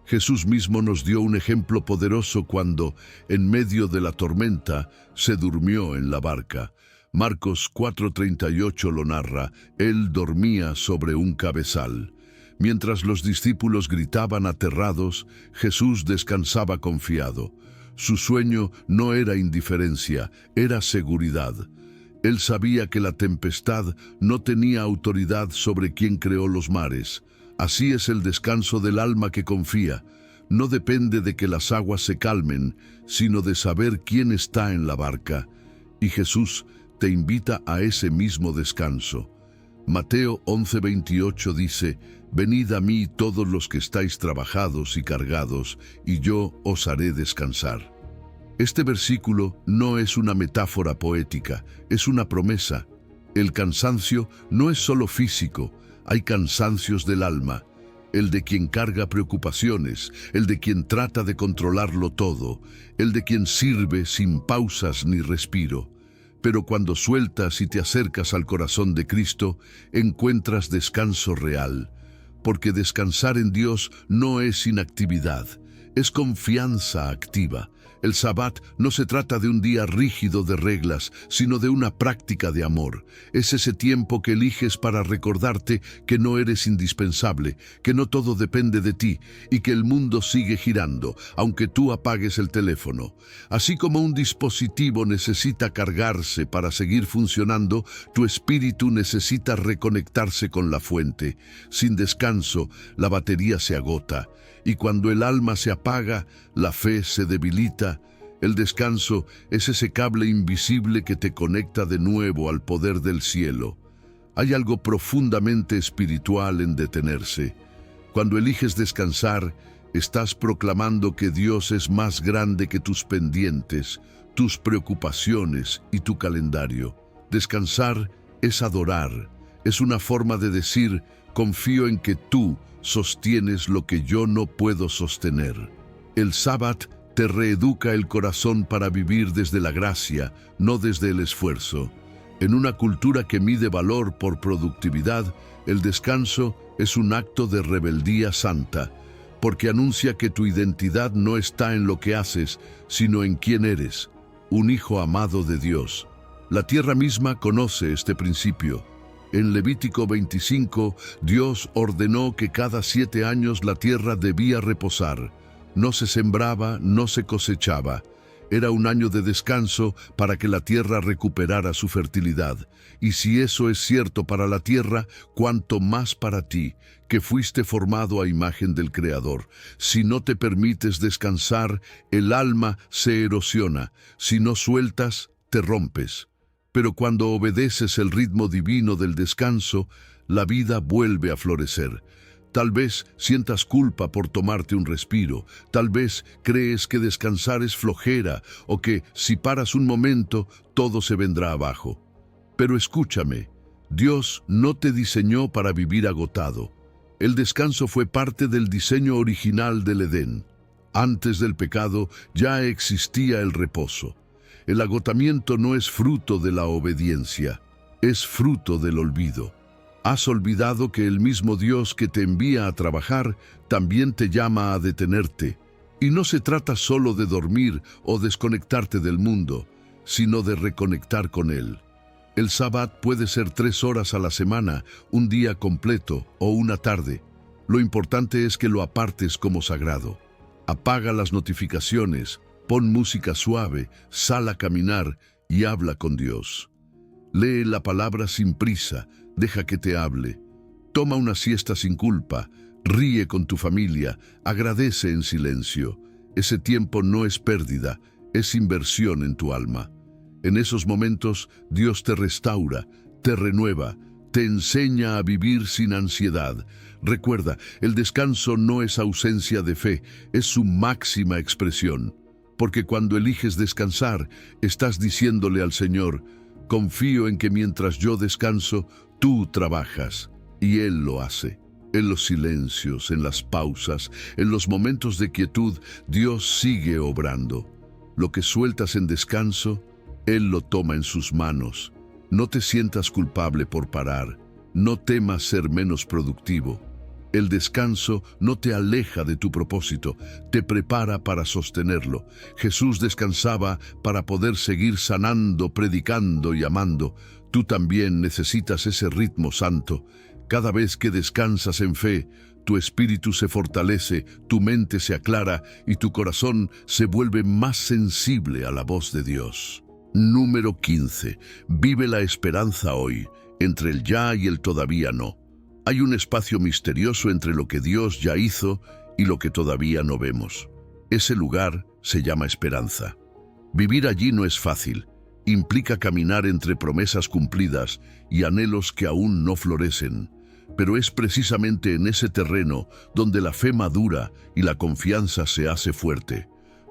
Jesús mismo nos dio un ejemplo poderoso cuando, en medio de la tormenta, se durmió en la barca. Marcos 4:38 lo narra: Él dormía sobre un cabezal. Mientras los discípulos gritaban aterrados, Jesús descansaba confiado. Su sueño no era indiferencia, era seguridad. Él sabía que la tempestad no tenía autoridad sobre quien creó los mares. Así es el descanso del alma que confía. No depende de que las aguas se calmen, sino de saber quién está en la barca. Y Jesús te invita a ese mismo descanso. Mateo 11:28 dice: Venid a mí todos los que estáis trabajados y cargados, y yo os haré descansar. Este versículo no es una metáfora poética, es una promesa. El cansancio no es solo físico, hay cansancios del alma, el de quien carga preocupaciones, el de quien trata de controlarlo todo, el de quien sirve sin pausas ni respiro. Pero cuando sueltas y te acercas al corazón de Cristo, encuentras descanso real, porque descansar en Dios no es inactividad, es confianza activa. El Sabbat no se trata de un día rígido de reglas, sino de una práctica de amor. Es ese tiempo que eliges para recordarte que no eres indispensable, que no todo depende de ti y que el mundo sigue girando, aunque tú apagues el teléfono. Así como un dispositivo necesita cargarse para seguir funcionando, tu espíritu necesita reconectarse con la fuente. Sin descanso, la batería se agota. Y cuando el alma se apaga, la fe se debilita. El descanso es ese cable invisible que te conecta de nuevo al poder del cielo. Hay algo profundamente espiritual en detenerse. Cuando eliges descansar, estás proclamando que Dios es más grande que tus pendientes, tus preocupaciones y tu calendario. Descansar es adorar. Es una forma de decir: confío en que tú sostienes lo que yo no puedo sostener. El Sabbat te reeduca el corazón para vivir desde la gracia, no desde el esfuerzo. En una cultura que mide valor por productividad, el descanso es un acto de rebeldía santa, porque anuncia que tu identidad no está en lo que haces, sino en quién eres, un hijo amado de Dios. La tierra misma conoce este principio. En Levítico 25, Dios ordenó que cada 7 años la tierra debía reposar. No se sembraba, no se cosechaba. Era un año de descanso para que la tierra recuperara su fertilidad. Y si eso es cierto para la tierra, cuánto más para ti, que fuiste formado a imagen del Creador. Si no te permites descansar, el alma se erosiona. Si no sueltas, te rompes. Pero cuando obedeces el ritmo divino del descanso, la vida vuelve a florecer. Tal vez sientas culpa por tomarte un respiro, tal vez crees que descansar es flojera o que si paras un momento todo se vendrá abajo. Pero escúchame, Dios no te diseñó para vivir agotado. El descanso fue parte del diseño original del Edén. Antes del pecado ya existía el reposo. El agotamiento no es fruto de la obediencia, es fruto del olvido. Has olvidado que el mismo Dios que te envía a trabajar también te llama a detenerte. Y no se trata solo de dormir o desconectarte del mundo, sino de reconectar con Él. El Sabbat puede ser 3 horas a la semana, un día completo o una tarde. Lo importante es que lo apartes como sagrado. Apaga las notificaciones, pon música suave, sal a caminar y habla con Dios. Lee la palabra sin prisa, deja que te hable. Toma una siesta sin culpa, ríe con tu familia, agradece en silencio. Ese tiempo no es pérdida, es inversión en tu alma. En esos momentos Dios te restaura, te renueva, te enseña a vivir sin ansiedad. Recuerda, el descanso no es ausencia de fe, es su máxima expresión. Porque cuando eliges descansar, estás diciéndole al Señor: confío en que mientras yo descanso, tú trabajas. Y Él lo hace. En los silencios, en las pausas, en los momentos de quietud, Dios sigue obrando. Lo que sueltas en descanso, Él lo toma en sus manos. No te sientas culpable por parar. No temas ser menos productivo. El descanso no te aleja de tu propósito, te prepara para sostenerlo. Jesús descansaba para poder seguir sanando, predicando y amando. Tú también necesitas ese ritmo santo. Cada vez que descansas en fe, tu espíritu se fortalece, tu mente se aclara y tu corazón se vuelve más sensible a la voz de Dios. Número 15. Vive la esperanza hoy, entre el ya y el todavía no. Hay un espacio misterioso entre lo que Dios ya hizo y lo que todavía no vemos. Ese lugar se llama esperanza. Vivir allí no es fácil. Implica caminar entre promesas cumplidas y anhelos que aún no florecen. Pero es precisamente en ese terreno donde la fe madura y la confianza se hace fuerte.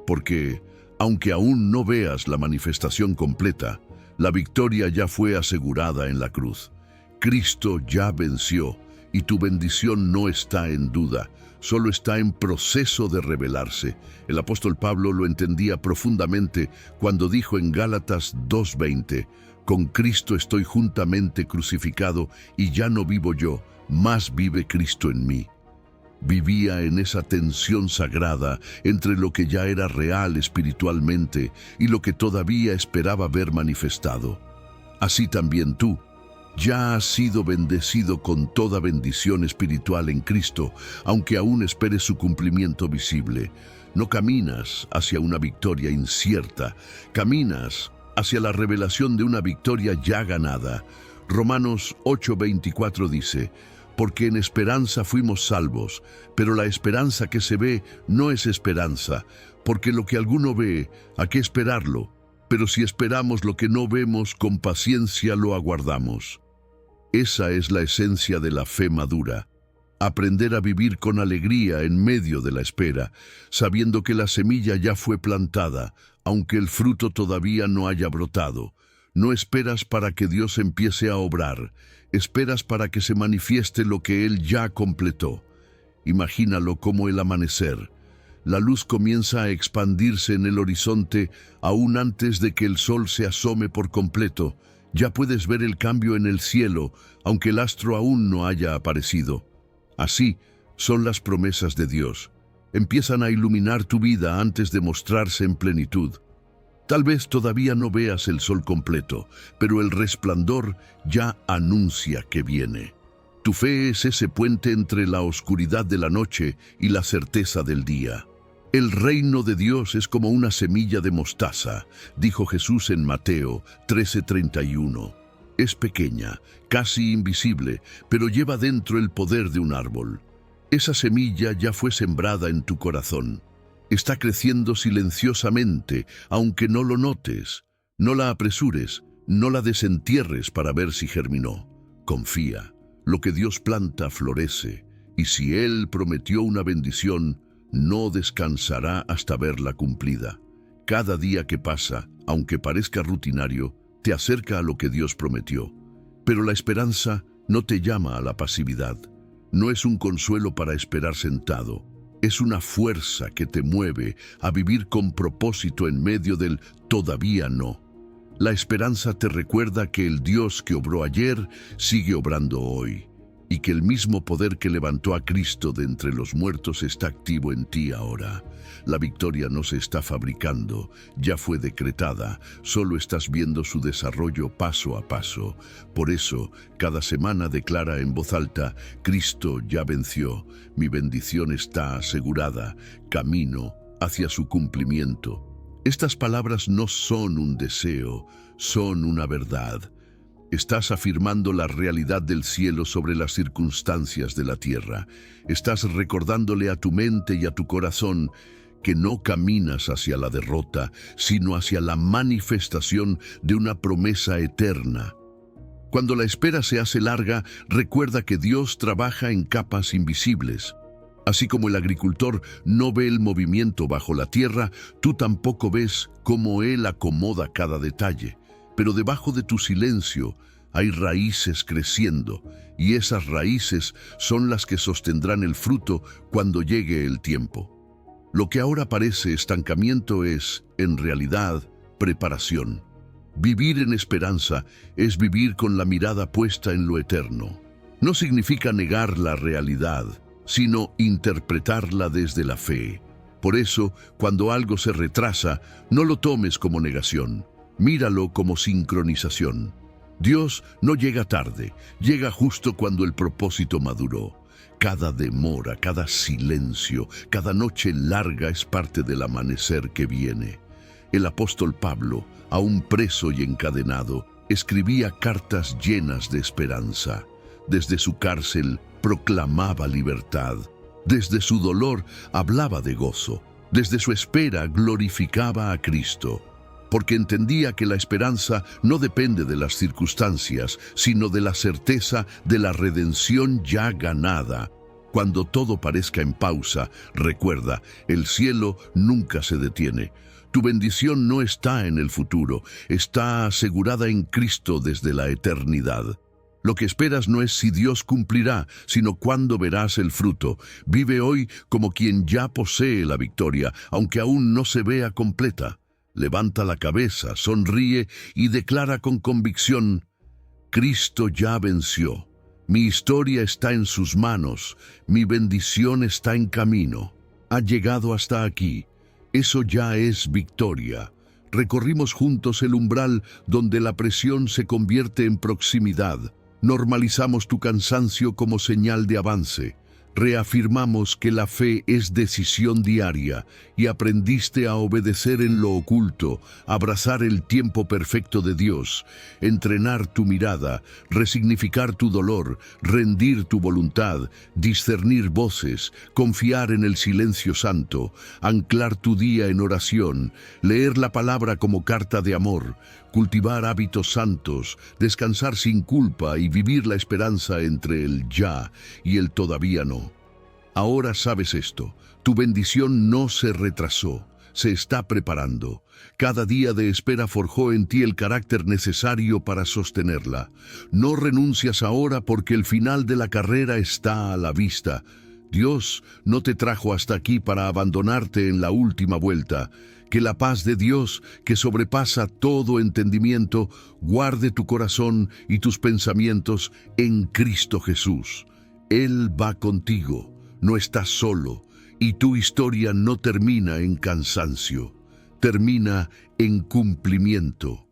Porque, aunque aún no veas la manifestación completa, la victoria ya fue asegurada en la cruz. Cristo ya venció y tu bendición no está en duda, solo está en proceso de revelarse. El apóstol Pablo lo entendía profundamente cuando dijo en Gálatas 2:20: con Cristo estoy juntamente crucificado y ya no vivo yo, mas vive Cristo en mí. Vivía en esa tensión sagrada entre lo que ya era real espiritualmente y lo que todavía esperaba ver manifestado. Así también tú, ya has sido bendecido con toda bendición espiritual en Cristo, aunque aún esperes su cumplimiento visible. No caminas hacia una victoria incierta, caminas hacia la revelación de una victoria ya ganada. Romanos 8:24 dice: porque en esperanza fuimos salvos, pero la esperanza que se ve no es esperanza, porque lo que alguno ve, ¿a qué esperarlo? Pero si esperamos lo que no vemos, con paciencia lo aguardamos. Esa es la esencia de la fe madura. Aprender a vivir con alegría en medio de la espera, sabiendo que la semilla ya fue plantada, aunque el fruto todavía no haya brotado. No esperas para que Dios empiece a obrar, esperas para que se manifieste lo que Él ya completó. Imagínalo como el amanecer. La luz comienza a expandirse en el horizonte aún antes de que el sol se asome por completo. Ya puedes ver el cambio en el cielo, aunque el astro aún no haya aparecido. Así son las promesas de Dios. Empiezan a iluminar tu vida antes de mostrarse en plenitud. Tal vez todavía no veas el sol completo, pero el resplandor ya anuncia que viene. Tu fe es ese puente entre la oscuridad de la noche y la certeza del día. El reino de Dios es como una semilla de mostaza, dijo Jesús en Mateo 13:31. Es pequeña, casi invisible, pero lleva dentro el poder de un árbol. Esa semilla ya fue sembrada en tu corazón. Está creciendo silenciosamente, aunque no lo notes. No la apresures, no la desentierres para ver si germinó. Confía, lo que Dios planta florece, y si Él prometió una bendición, no descansará hasta verla cumplida. Cada día que pasa, aunque parezca rutinario, te acerca a lo que Dios prometió. Pero la esperanza no te llama a la pasividad. No es un consuelo para esperar sentado. Es una fuerza que te mueve a vivir con propósito en medio del todavía no. La esperanza te recuerda que el Dios que obró ayer sigue obrando hoy. y que el mismo poder que levantó a Cristo de entre los muertos está activo en ti ahora. La victoria no se está fabricando, ya fue decretada, solo estás viendo su desarrollo paso a paso. Por eso, cada semana declara en voz alta: Cristo ya venció, mi bendición está asegurada, camino hacia su cumplimiento. Estas palabras no son un deseo, son una verdad. Estás afirmando la realidad del cielo sobre las circunstancias de la tierra. Estás recordándole a tu mente y a tu corazón que no caminas hacia la derrota, sino hacia la manifestación de una promesa eterna. Cuando la espera se hace larga, recuerda que Dios trabaja en capas invisibles. Así como el agricultor no ve el movimiento bajo la tierra, tú tampoco ves cómo Él acomoda cada detalle. Pero debajo de tu silencio hay raíces creciendo, y esas raíces son las que sostendrán el fruto cuando llegue el tiempo. Lo que ahora parece estancamiento es, en realidad, preparación. Vivir en esperanza es vivir con la mirada puesta en lo eterno. No significa negar la realidad, sino interpretarla desde la fe. Por eso, cuando algo se retrasa, no lo tomes como negación. Míralo como sincronización. Dios no llega tarde, llega justo cuando el propósito maduró. Cada demora, cada silencio, cada noche larga es parte del amanecer que viene. El apóstol Pablo, aún preso y encadenado, escribía cartas llenas de esperanza. Desde su cárcel proclamaba libertad. Desde su dolor hablaba de gozo. Desde su espera glorificaba a Cristo. Porque entendía que la esperanza no depende de las circunstancias, sino de la certeza de la redención ya ganada. Cuando todo parezca en pausa, recuerda, el cielo nunca se detiene. Tu bendición no está en el futuro, está asegurada en Cristo desde la eternidad. Lo que esperas no es si Dios cumplirá, sino cuándo verás el fruto. Vive hoy como quien ya posee la victoria, aunque aún no se vea completa. Levanta la cabeza, sonríe y declara con convicción: Cristo ya venció. Mi historia está en sus manos, mi bendición está en camino. Ha llegado hasta aquí. Eso ya es victoria. Recorrimos juntos el umbral donde la presión se convierte en proximidad. Normalizamos tu cansancio como señal de avance. Reafirmamos que la fe es decisión diaria y aprendiste a obedecer en lo oculto, abrazar el tiempo perfecto de Dios, entrenar tu mirada, resignificar tu dolor, rendir tu voluntad, discernir voces, confiar en el silencio santo, anclar tu día en oración, leer la palabra como carta de amor, cultivar hábitos santos, descansar sin culpa y vivir la esperanza entre el ya y el todavía no. Ahora sabes esto, tu bendición no se retrasó, se está preparando. Cada día de espera forjó en ti el carácter necesario para sostenerla. No renuncias ahora porque el final de la carrera está a la vista. Dios no te trajo hasta aquí para abandonarte en la última vuelta. Que la paz de Dios, que sobrepasa todo entendimiento, guarde tu corazón y tus pensamientos en Cristo Jesús. Él va contigo, no estás solo, y tu historia no termina en cansancio, termina en cumplimiento.